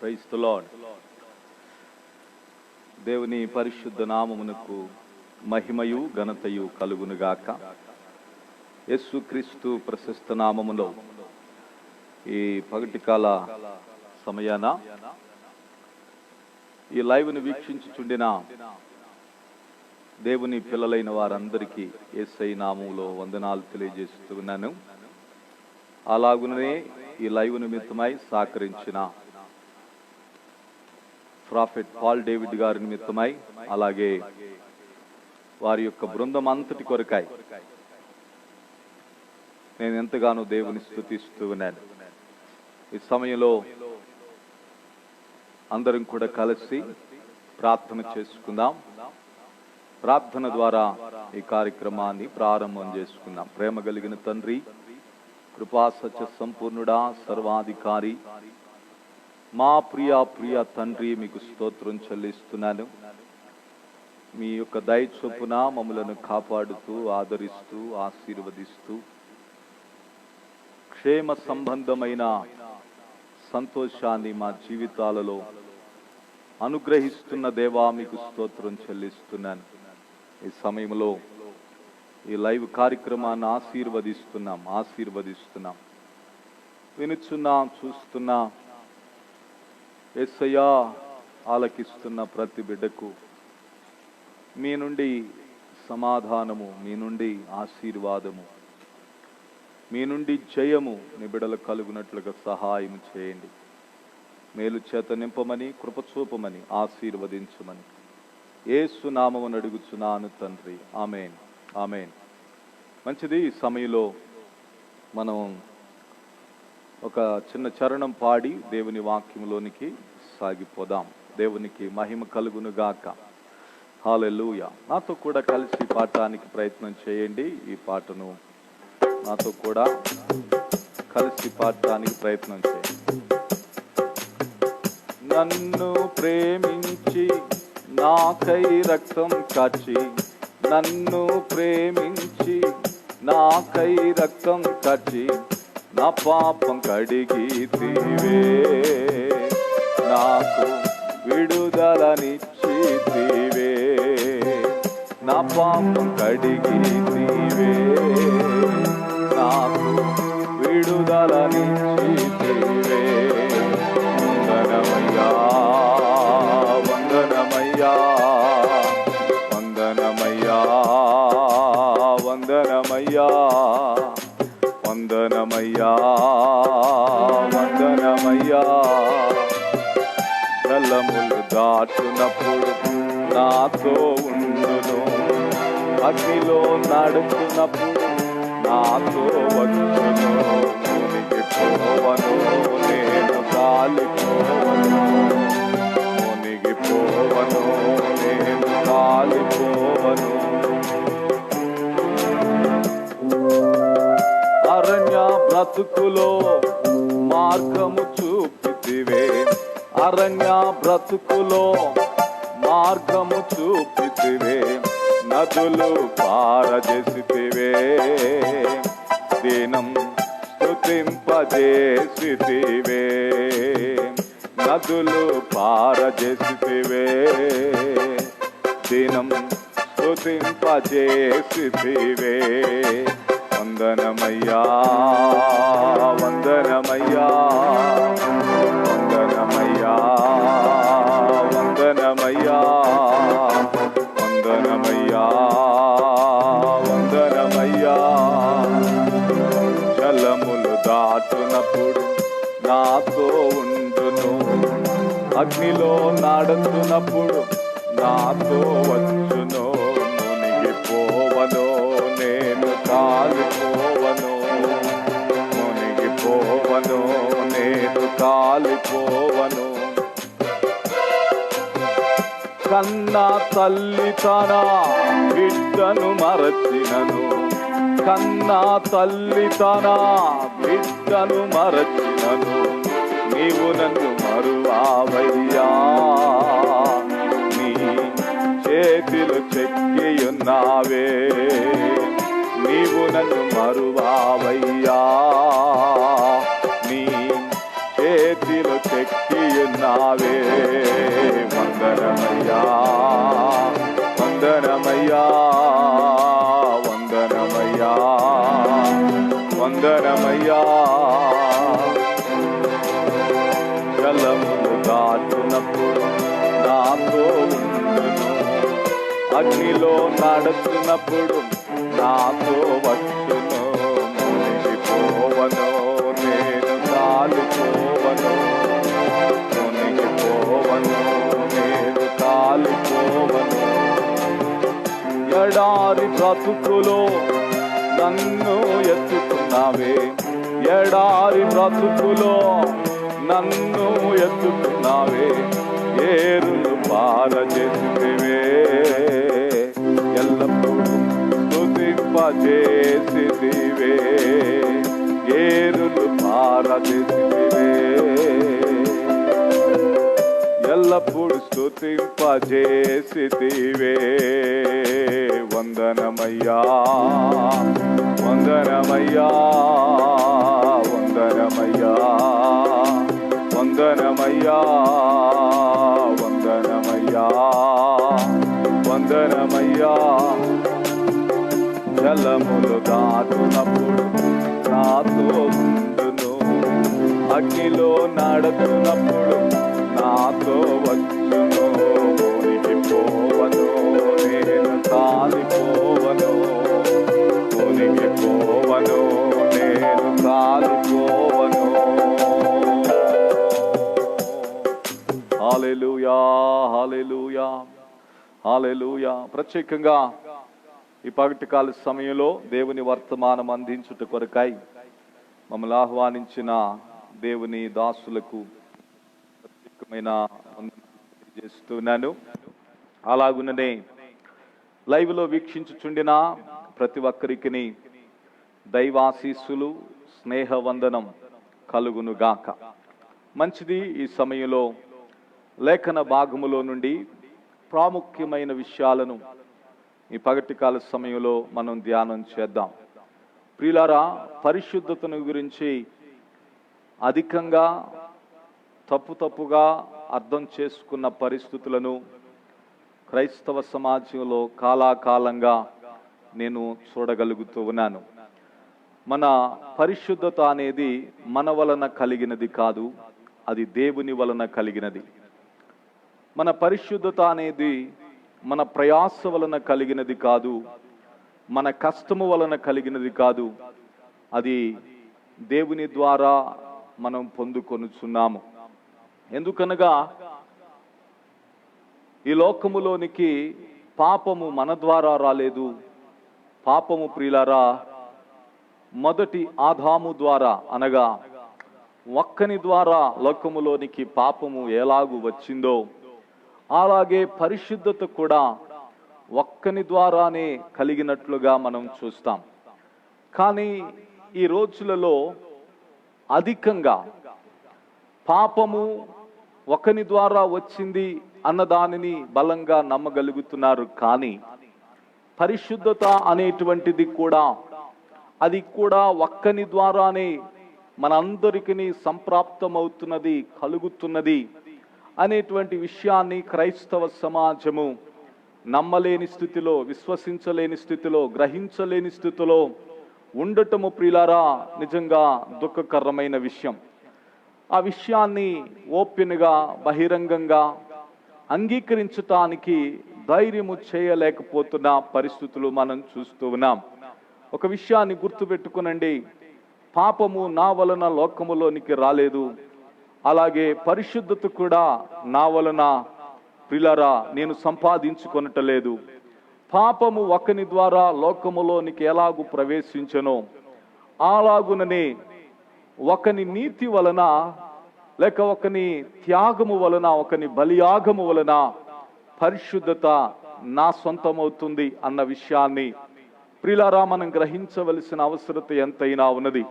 Praise the lord. దేవుని పరిశుద్ధ నామమునకు మహిమయు ఘనతయు కలుగునుగాక. యేసుక్రీస్తు ప్రశస్త నామములో ఈ పగటికాల సమయాన ఈ లైవ్ను వీక్షించుచుండిన దేవుని పిల్లలైన వారందరికీ యేసయ్య నామములో వందనాలు తెలియజేస్తున్నాను. అలాగునే ఈ లైవ్ నిమిత్తమై సహకరించిన ప్రాఫెట్ పాల్ డేవిడ్ గారి నిమిత్తమై, అలాగే వారి యొక్క బృందం అంతటి కొరకై నేను ఎంతగానో దేవుని స్తుతిస్తూ ఉన్నాను. ఈ సమయంలో అందరం కూడా కలిసి ప్రార్థన చేసుకుందాం. ప్రార్థన ద్వారా ఈ కార్యక్రమాన్ని ప్రారంభం చేసుకుందాం. ప్రేమ కలిగిన తండ్రి, కృపా సత్య సంపూర్ణుడా, సర్వాధికారి, మా ప్రియ తండ్రి, మీకు స్తోత్రం చెల్లిస్తున్నాను. మీ యొక్క దయ చొప్పున మమ్మలను కాపాడుతూ, ఆదరిస్తూ, ఆశీర్వదిస్తూ, క్షేమ సంబంధమైన సంతోషాన్ని మా జీవితాలలో అనుగ్రహిస్తున్న దేవా, మీకు స్తోత్రం చెల్లిస్తున్నాను. ఈ సమయంలో ఈ లైవ్ కార్యక్రమాన్ని ఆశీర్వదిస్తున్నాం. వినుచున్నాం, చూస్తున్నా. యేసయ్యా, ఆలకిస్తున్న ప్రతి బిడ్డకు మీ నుండి సమాధానము, మీ నుండి ఆశీర్వాదము, మీ నుండి జయము నీ బిడ్డలు కలుగునట్లుగా సహాయం చేయండి. మేలు చేత నింపమని, కృప చూపమని, ఆశీర్వదించమని యేసు నామమున అడుగుచున్నాను తండ్రి. ఆమేన్, ఆమేన్. మంచిది. ఈ సమయంలో మనం ఒక చిన్న చరణం పాడి దేవుని వాక్యంలోనికి సాగిపోదాం. దేవునికి మహిమ కలుగునుగాక. హల్లెలూయా. నాతో కూడా కలిసి పాడటానికి ప్రయత్నం చేయండి. ఈ పాటను నాతో కూడా కలిసి పాడటానికి ప్రయత్నం చేయండి. నన్ను ప్రేమించి నాకై రక్తం కాచి, నన్ను ప్రేమించి నాకై రక్తం కాచి, నా పాపం కడిగితివే, నాకు విడుదలనిచ్చితివే, నా పాపం కడిగితివే, నాకు విడుదలనిచ్చితివే. వందనమయ్యా, వందనమయ్యా, వందనమయ్యా, వందనమయ్యా, వందనమయ్యా, వందనమయ్యా. జలములు దాటునప్పుడు నాతో ఉండును, అగ్నిలో నడుచునప్పుడు నాతో వచ్చును. మునిగిపోవను నేను, కాలిపోవను, మునిగిపోవను నేను, కాలిపోవను. అరణ్య బ్రతుకులో మార్గము చూపితివే, అరణ్య బ్రతుకులో మార్గము చూపితివే, నదులు పారజేసితివే, దినం స్తుతింపజేసితివే, నదులు పారజేసితివే, దినం స్తుతింపజేసితివే. వందనమయ్యా, వందనమయ్యా, వందనమయ్యా, వందనమయ్యా, వందనమయ్యా, వందనమయ్యా. జలములు దాటునప్పుడు నాతో ఉండును, అగ్నిలో నడుచునప్పుడు నాతో వచ్చును. మునిగిపోవను నేను, కాలిపోవను, మునిగిపోవను నేను, కాలిపోవను. కన్నా తల్లి తన బిడ్డను మరచినను, కన్నా తల్లి తన బిడ్డను మరచినను, నీవు నన్ను మరువావయ్యా, నీ చేతులు చెక్కియున్నావే, నీవు నన్ను మరువావయ్యా, నీ చేతిలో ఎక్కియున్నావే. వందనమయ్యా వందనమయ్యా వందనమయ్యా వందనమయ్యా. జలములు దాటునప్పుడు నాతో ఉండును, అగ్నిలో నడుచున్నప్పుడు నాతో వచ్చును. మునిగిపోవను నేను కాలిపోవను, మునిగిపోవను నేను కాలిపోవను. ఎడారి బ్రతుకులో నన్ను ఎత్తుకున్నావే, ఎడారి బ్రతుకులో నన్ను ఎత్తుకున్నావే. ఏరులు పారజేసివే, ఎల్లప్పుడూ స్తుతింపజేసివే. ఏరులు పారజేసివే, ఎల్లప్పుడు స్తుతింపజేసివే. వందనమయ్యా వందనమయ్యా వందనమయ్యా వందనమయ్యా వందనమయ్యా వందనమయ్యా. జలములు దాటునప్పుడు నాతో ఉండును, అగ్నిలో నడుచున్నప్పుడు నాతో వచ్చును. మునిగిపోవను నేను కాలిపోవను, మునిగిపోవను నేను కాలిపోవను. హల్లెలూయా హల్లెలూయా హల్లెలూయా. ప్రత్యేకంగా ఈ పగటికాల సమయంలో దేవుని వర్తమానం అందించుట కొరకై మమ్మల్ని ఆహ్వానించిన దేవుని దాసులకు ప్రత్యేకమైన వందనాలు చేస్తున్నాను. అలాగుననే లైవ్లో వీక్షించుచుండిన ప్రతి ఒక్కరికి దైవాశీస్సులు స్నేహవందనం కలుగునుగాక. మంచిది. ఈ సమయంలో లేఖన భాగములో నుండి ప్రాముఖ్యమైన విషయాలను ఈ పగటికాల సమయంలో మనం ధ్యానం చేద్దాం. ప్రియులారా, పరిశుద్ధతను గురించి అధికంగా తప్పుగా అర్థం చేసుకున్న పరిస్థితులను క్రైస్తవ సమాజంలో కాలాకాలంగా నేను చూడగలుగుతూ ఉన్నాను. మన పరిశుద్ధత అనేది మన వలన కలిగినది కాదు, అది దేవుని వలన కలిగినది. మన పరిశుద్ధత అనేది మన ప్రయాస వలన కలిగినది కాదు, మన కష్టము వలన కలిగినది కాదు, అది దేవుని ద్వారా మనం పొందుకొనుచున్నాము. ఎందుకనగా ఈ లోకములోనికి పాపము మన ద్వారా రాలేదు. పాపము ప్రియులారా మొదటి ఆదాము ద్వారా, అనగా ఒక్కని ద్వారా లోకములోనికి పాపము ఎలాగూ వచ్చిందో అలాగే పరిశుద్ధత కూడా ఒక్కని ద్వారానే కలిగినట్లుగా మనం చూస్తాం. కానీ ఈ రోజులలో అధికంగా పాపము ఒకని ద్వారా వచ్చింది అన్నదానిని బలంగా నమ్మగలుగుతున్నారు. కానీ పరిశుద్ధత అనేటువంటిది కూడా, అది కూడా ఒక్కని ద్వారానే మనందరికీ సంప్రాప్తమవుతున్నది, కలుగుతున్నది అనేటువంటి విషయాన్ని క్రైస్తవ సమాజము నమ్మలేని స్థితిలో, విశ్వసించలేని స్థితిలో, గ్రహించలేని స్థితిలో ఉండటము ప్రియులారా నిజంగా దుఃఖకరమైన విషయం. ఆ విషయాన్ని ఓపెన్గా బహిరంగంగా అంగీకరించటానికి ధైర్యము చేయలేకపోతున్న పరిస్థితులు మనం చూస్తూ ఉన్నాం. ఒక విషయాన్ని గుర్తుపెట్టుకునండి, పాపము నా వలన లోకములోనికి రాలేదు, అలాగే పరిశుద్ధత కూడా నా వలన ప్రియులారా నేను సంపాదించుకొనటలేదు. పాపము ఒకని ద్వారా లోకములోనికి ఎలాగూ ప్రవేశించనో అలాగుననే ఒకని నీతి వలన, లేక ఒకని త్యాగము వలన, ఒకని బలియాగము వలన పరిశుద్ధత నా సొంతమవుతుంది అన్న విషయాన్ని ప్రియులారా మనం గ్రహించవలసిన అవసరత ఎంతైనా ఉన్నది.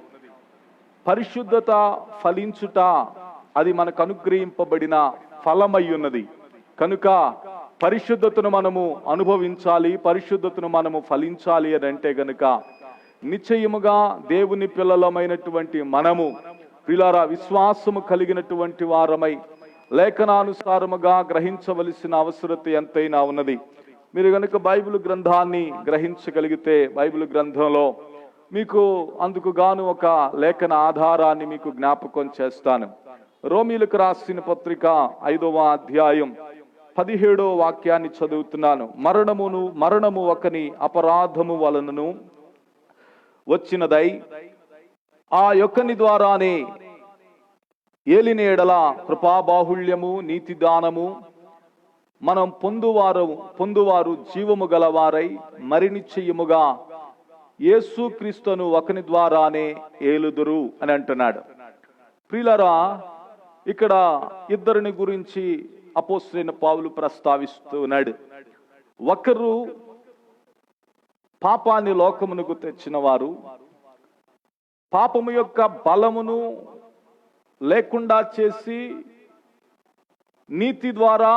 పరిశుద్ధత ఫలించుట అది మనకు అనుగ్రహింపబడిన ఫలమై ఉన్నది. కనుక పరిశుద్ధతను మనము అనుభవించాలి, పరిశుద్ధతను మనము ఫలించాలి అని అంటే గనుక నిశ్చయముగా దేవుని పిల్లలమైనటువంటి మనము ప్రియులారా, విశ్వాసము కలిగినటువంటి వారమై లేఖనానుసారముగా గ్రహించవలసిన అవసరత ఎంతైనా ఉన్నది. మీరు కనుక బైబిల్ గ్రంథాన్ని గ్రహించగలిగితే, బైబిల్ గ్రంథంలో మీకు అందుకు గాను ఒక లేఖన ఆధారాన్ని మీకు జ్ఞాపకం చేస్తాను. రోమీలకు రాసిన పత్రిక 5వ అధ్యాయం 17వ వాక్యాన్ని చదువుతున్నాను. మరణము ఒకని అపరాధము వలనను వచ్చినదై ఆ యొక్కని ద్వారానే ఏలిన ఎడల కృపాబాహుళ్యము నీతిదానము మనం పొందువారు జీవము గలవారై మరినిశ్చయముగా యేసుక్రీస్తును ఒకని ద్వారానే ఏలుదురు అని అంటున్నాడు. ప్రియులారా, ఇక్కడ ఇద్దరిని గురించి అపోస్తలుడైన పౌలు ప్రస్తావిస్తున్నాడు. ఒకరు పాపాన్ని లోకమునకు తెచ్చిన వారు, పాపము యొక్క బలమును లేకుండా చేసి నీతి ద్వారా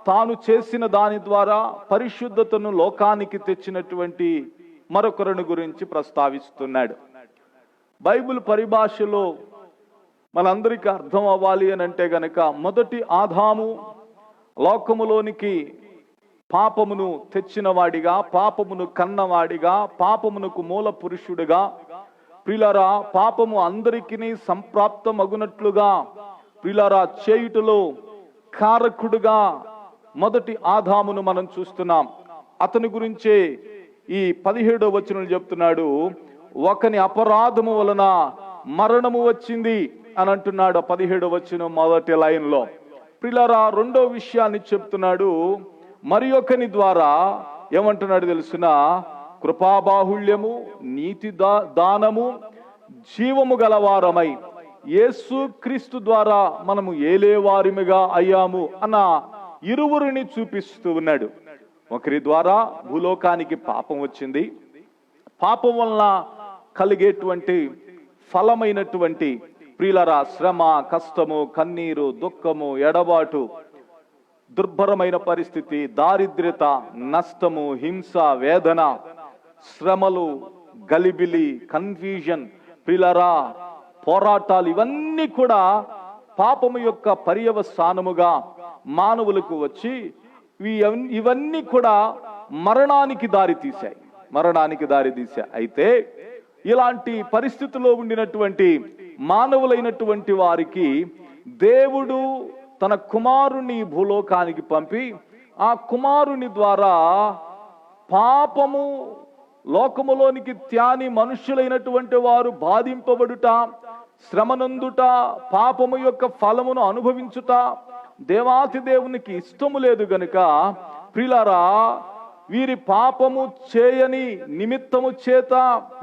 తాను చేసిన దాని ద్వారా పరిశుద్ధతను లోకానికి తెచ్చినటువంటి మరొకరిని గురించి ప్రస్తావిస్తున్నాడు. బైబిల్ పరిభాషలో మనందరికీ అర్థం అవ్వాలి అని అంటే గనక, మొదటి ఆదాము లోకములోనికి పాపమును తెచ్చినవాడిగా, పాపమును కన్నవాడిగా, పాపమునకు మూల పురుషుడిగా, ప్రియులారా పాపము అందరికీ సంప్రాప్తమగునట్లుగా ప్రియులారా చేయుటలో కారకుడుగా మొదటి ఆదామును మనం చూస్తున్నాం. అతని గురించే ఈ 17వ వచనం చెప్తున్నాడు, ఒకని అపరాధము వలన మరణము వచ్చింది అని అంటున్నాడు. 17వ వచనం మొదటి లైన్లో. ప్రియులారా రెండో విషయాన్ని చెప్తున్నాడు, మరి ఒకని ద్వారా ఏమంటున్నాడు తెలుసున, కృపాబాహుళ్యము నీతి దానము జీవము గలవారమై యేసు క్రీస్తు ద్వారా మనము ఏలేవారిమిగా అయ్యాము అన్న ఇరువురిని చూపిస్తూ ఉన్నాడు. ఒకరి ద్వారా భూలోకానికి పాపం వచ్చింది. పాపం వలన కలిగేటువంటి ఫలమైనటువంటి ప్రియులరా శ్రమ, కష్టము, కన్నీరు, దుఃఖము, ఎడబాటు, దుర్భరమైన పరిస్థితి, దారిద్ర్యత, నష్టము, హింస, వేదన, శ్రమలు, గలిబిలి, కన్ఫ్యూజన్, ప్రియులరా పోరాటాలు, ఇవన్నీ కూడా పాపము యొక్క పర్యవసానముగా మానవులకు వచ్చి ఇవన్నీ కూడా మరణానికి దారితీశాయి. అయితే ఇలాంటి పరిస్థితిలో ఉండినటువంటి మానవులైనటువంటి వారికి దేవుడు తన కుమారుని భూలోకానికి పంపి, ఆ కుమారుని ద్వారా పాపము లోకములోనికి త్యాని మనుష్యులైనటువంటి వారు బాధింపబడుట, శ్రమనందుట, పాపము యొక్క ఫలమును అనుభవించుట దేవాతి దేవునికి ఇష్టము లేదు గనుక, ప్రియులారా వీరి పాపము చేయని నిమిత్తము చేత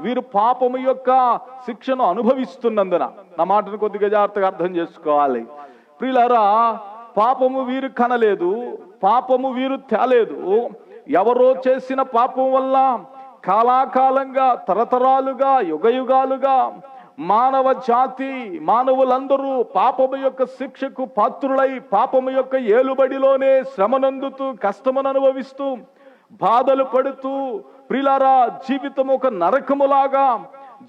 వీరు పాపము యొక్క శిక్షను అనుభవిస్తున్నందున, నా మాటను కొద్దిగా జాగ్రత్తగా అర్థం చేసుకోవాలి. ప్రియులారా పాపము వీరు కనలేదు, పాపము వీరు తేలేదు. ఎవరో చేసిన పాపం వల్ల కాలాకాలంగా, తరతరాలుగా, యుగయుగాలుగా మానవ జాతి, మానవులందరూ పాపము యొక్క శిక్షకు పాత్రులై పాపము యొక్క ఏలుబడిలోనే శ్రమనందుతూ, కష్టమును అనుభవిస్తూ, బాధలు పడుతూ, ప్రియులారా జీవితం ఒక నరకములాగా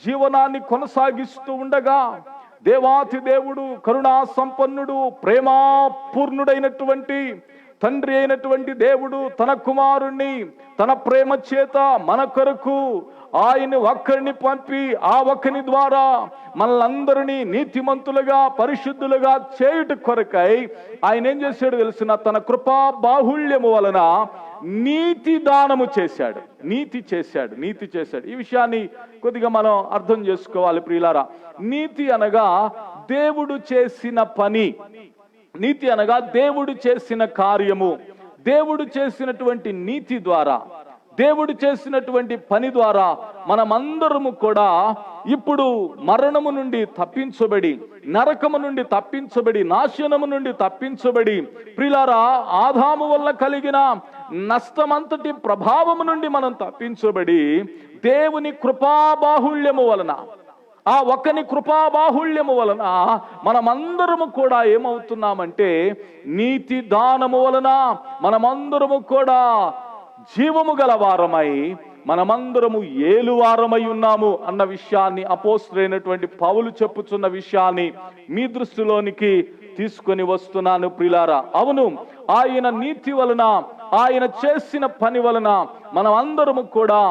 జీవనాన్ని కొనసాగిస్తూ ఉండగా, దేవాతి దేవుడు కరుణా సంపన్నుడు, ప్రేమాపూర్ణుడైనటువంటి తండ్రి అయినటువంటి దేవుడు తన కుమారుణ్ణి తన ప్రేమ చేత మన కొరకు ఆయన ఒక్కరిని పంపి, ఆ ఒక్కని ద్వారా మనలందరినీ నీతిమంతులుగా, పరిశుద్ధులుగా చేయుట కొరకై ఆయన ఏం చేశాడు తెలిసిన, తన కృపా బాహుళ్యము వలన నీతి దానము చేశాడు. నీతి చేశాడు. ఈ విషయాన్ని కొద్దిగా మనం అర్థం చేసుకోవాలి ప్రియులారా. నీతి అనగా దేవుడు చేసిన పని, నీతి అనగా దేవుడు చేసిన కార్యము. దేవుడు చేసినటువంటి నీతి ద్వారా, దేవుడు చేసినటువంటి పని ద్వారా మనమందరము కూడా ఇప్పుడు మరణము నుండి తప్పించబడి, నరకము నుండి తప్పించబడి, నాశనము నుండి తప్పించబడి, ప్రియులారా ఆదాము వల్ల కలిగిన నష్టమంతటి ప్రభావము నుండి మనం తప్పించబడి, దేవుని కృపాబాహుళ్యము వలన, ఆ ఒకని కృపాబాహుళ్యము వలన మనమందరము కూడా ఏమవుతున్నామంటే, నీతి దానము వలన మనమందరము కూడా జీవము గల వారమై మనమందరము ఏలువారమై ఉన్నాము అన్న విషయాన్ని అపోస్తలుడైనటువంటి పౌలు చెప్పుచున్న విషయాన్ని మీ దృష్టిలోనికి తీసుకొని వస్తున్నాను ప్రియులారా. అవును, ఆయన నీతి వలన, ఆయన చేసిన పని వలన మనం అందరము కూడా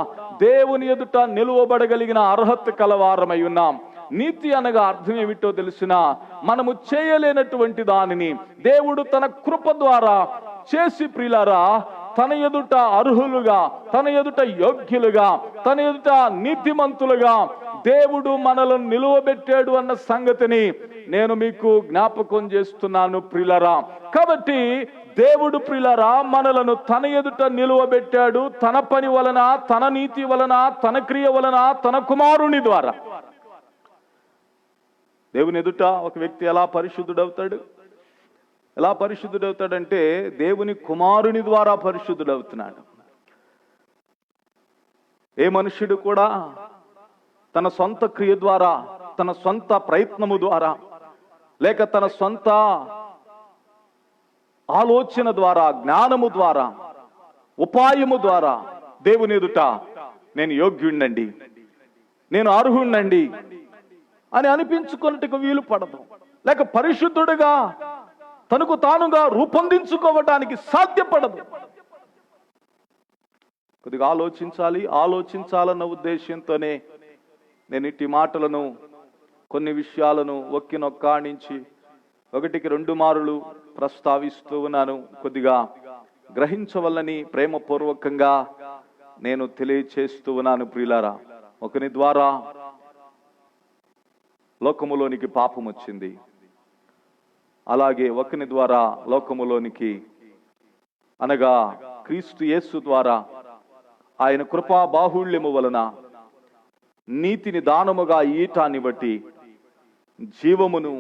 దేవుని ఎదుట నిలువబడగలిగిన అర్హత కలవారమై ఉన్నాం. నీతి అనగా అర్థం ఏమిటో తెలిసిన, మనము చేయలేనటువంటి దానిని దేవుడు తన కృప ద్వారా చేసి ప్రియులారా తన ఎదుట అర్హులుగా, తన ఎదుట యోగ్యులుగా, తన ఎదుట నీతిమంతులుగా దేవుడు మనలను నిలువబెట్టాడు అన్న సంగతిని నేను మీకు జ్ఞాపకం చేస్తున్నాను ప్రియులారా. కాబట్టి దేవుడు ప్రియులారా మనలను తన ఎదుట నిలువబెట్టాడు, తన పని వలన, తన నీతి వలన, తన క్రియ వలన, తన కుమారుని ద్వారా. దేవుని ఎదుట ఒక వ్యక్తి ఎలా పరిశుద్ధుడవుతాడు? ఎలా పరిశుద్ధుడవుతాడంటే దేవుని కుమారుని ద్వారా పరిశుద్ధుడవుతున్నాడు. ఏ మనుష్యుడు కూడా తన సొంత క్రియ ద్వారా, తన సొంత ప్రయత్నము ద్వారా, లేక తన సొంత ఆలోచన ద్వారా, జ్ఞానము ద్వారా, ఉపాయము ద్వారా దేవుని ఎదుట నేను యోగ్యుణ్ణండి, నేను అర్హుణ్ణండి అని అనిపించుకున్నట్టుకు వీలు పడదు. లేక పరిశుద్ధుడుగా తనకు తానుగా రూపొందించుకోవటానికి సాధ్యపడదు. కొద్దిగా ఆలోచించాలన్న ఉద్దేశంతోనే నేను ఇట్టి మాటలను, కొన్ని విషయాలను నొక్కాణించి 1-2 మారులు ప్రస్తావిస్తూ ఉన్నాను. కొద్దిగా గ్రహించవల్లని ప్రేమపూర్వకంగా నేను తెలియచేస్తూ ఉన్నాను ప్రియులారా. ఒకని ద్వారా లోకములోనికి పాపం వచ్చింది, అలాగే ఒకని ద్వారా లోకములోనికి అనగా క్రీస్తు యేసు ద్వారా ఆయన కృపా బాహుళ్యము వలన నీతిని దానముగా ఈటాన్ని బట్టి జీవమును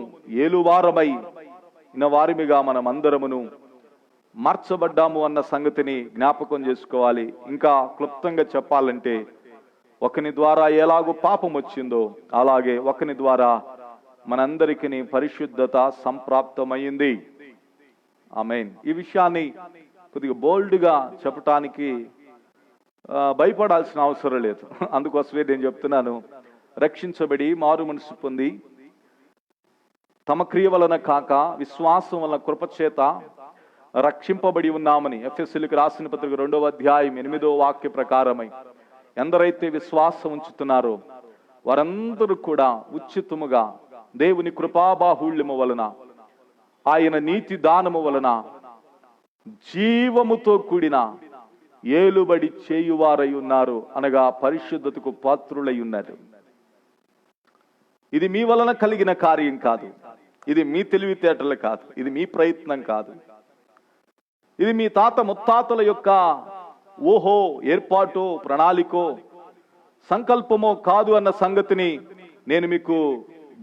ఏలువారమై వారిమిగా మనం అందరమును మార్చబడ్డాము అన్న సంగతిని జ్ఞాపకం చేసుకోవాలి. ఇంకా క్లుప్తంగా చెప్పాలంటే ఒకని ద్వారా ఎలాగో పాపం వచ్చిందో అలాగే ఒకని ద్వారా మనందరికీ పరిశుద్ధత సంప్రాప్తమైంది. ఆమేన్. ఈ విషయాన్ని కొద్దిగా బోల్డ్గా చెప్పటానికి భయపడాల్సిన అవసరం లేదు. అందుకోసమే నేను చెప్తున్నాను, రక్షించబడి మారు మనసు పొంది తమ క్రియ వలన కాక విశ్వాసం వలన కృపచేత రక్షింపబడి ఉన్నామని ఎఫెసీయులకు రాసిన పత్రిక 2వ అధ్యాయం 8వ వాక్య ప్రకారమై ఎందరైతే విశ్వాసం ఉంచుతున్నారో వారందరూ కూడా ఉచితముగా దేవుని కృపాబాహుళ్యము వలన, ఆయన నీతి దానము వలన జీవముతో కూడిన ఏలుబడి చేయువారై ఉన్నారు, అనగా పరిశుద్ధతకు పాత్రులై ఉన్నారు. ఇది మీ వలన కలిగిన కార్యం కాదు, ఇది మీ తెలివితేటలు కాదు, ఇది మీ ప్రయత్నం కాదు, ఇది మీ తాత ముత్తాతల యొక్క ఓహో ఏర్పాటో ప్రణాళికో సంకల్పమో కాదు అన్న సంగతిని నేను మీకు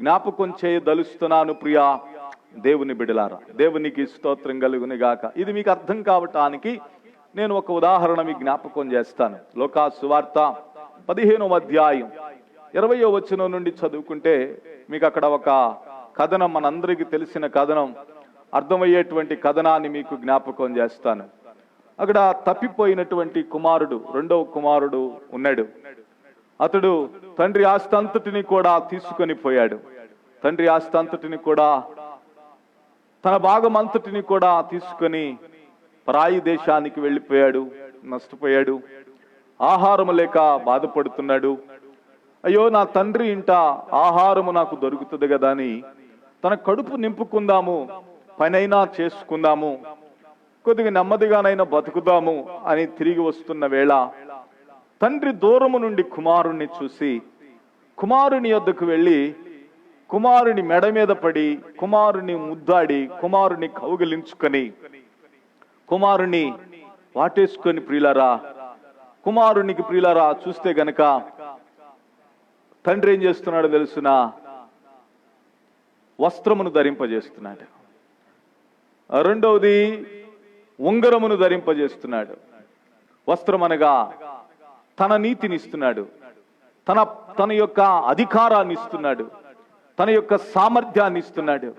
జ్ఞాపకం చేయదలుస్తున్నాను ప్రియా దేవుని బిడలారా. దేవునికి స్తోత్రం కలుగును గాక. ఇది మీకు అర్థం కావటానికి నేను ఒక ఉదాహరణ మీకు జ్ఞాపకం చేస్తాను. లూకా సువార్త 15వ అధ్యాయం 20వ వచనం నుండి చదువుకుంటే మీకు అక్కడ ఒక కథనం, మనందరికీ తెలిసిన కథనం, అర్థమయ్యేటువంటి కథనాన్ని మీకు జ్ఞాపకం చేస్తాను. అక్కడ తప్పిపోయినటువంటి కుమారుడు, 2వ కుమారుడు ఉన్నాడు. అతడు తండ్రి ఆస్తి అంతటిని కూడా తీసుకొని పోయాడు. తండ్రి ఆస్తి అంతటిని కూడా, తన భాగం అంతటిని కూడా తీసుకొని పరాయి దేశానికి వెళ్ళిపోయాడు, నష్టపోయాడు. ఆహారము లేక బాధపడుతున్నాడు. అయ్యో నా తండ్రి ఇంట ఆహారము నాకు దొరుకుతుంది కదా అని తన కడుపు నింపుకుందాము, పనైనా చేసుకుందాము, కొద్దిగా నెమ్మదిగానైనా బతుకుదాము అని తిరిగి వస్తున్న వేళ తండ్రి దూరము నుండి కుమారుణ్ణి చూసి కుమారుని యొద్దకు వెళ్ళి కుమారుని మెడ మీద పడి కుమారుని ముద్దాడి కుమారుని కౌగిలించుకొని కుమారుని వాటేసుకొని ప్రియులారా, కుమారునికి ప్రియులారా చూస్తే గనక తండ్రి ఏం చేస్తున్నాడో తెలుసునా? వస్త్రమును ధరింపజేస్తున్నాడు. రెండవది ఉంగరమును ధరింపజేస్తున్నాడు. వస్త్రం అనగా తన నీతిని ఇస్తున్నాడు, తన యొక్క అధికారాన్ని ఇస్తున్నాడు, తన యొక్క సామర్థ్యాన్ని ఇస్తున్నాడు,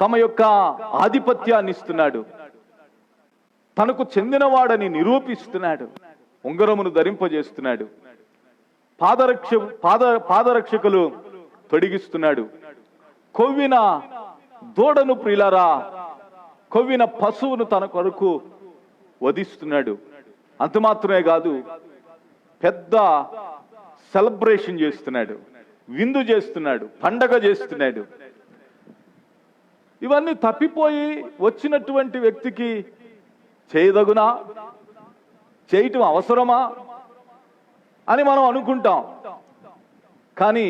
తమ యొక్క ఆధిపత్యాన్ని ఇస్తున్నాడు, తనకు చెందినవాడని నిరూపిస్తున్నాడు. ఉంగరమును ధరింపజేస్తున్నాడు. పాదరక్షకులు తొడిగిస్తున్నాడు. కొవ్విన దూడను ప్రియులారా, కొవ్విన పశువును తన కొరకు వధిస్తున్నాడు. అంత మాత్రమే కాదు, పెద్ద సెలబ్రేషన్ చేస్తున్నాడు, విందు చేస్తున్నాడు, పండగ చేస్తున్నాడు. ఇవన్నీ తప్పిపోయి వచ్చినటువంటి వ్యక్తికి చేయదగునా, చేయటం అవసరమా అని మనం అనుకుంటాం. కానీ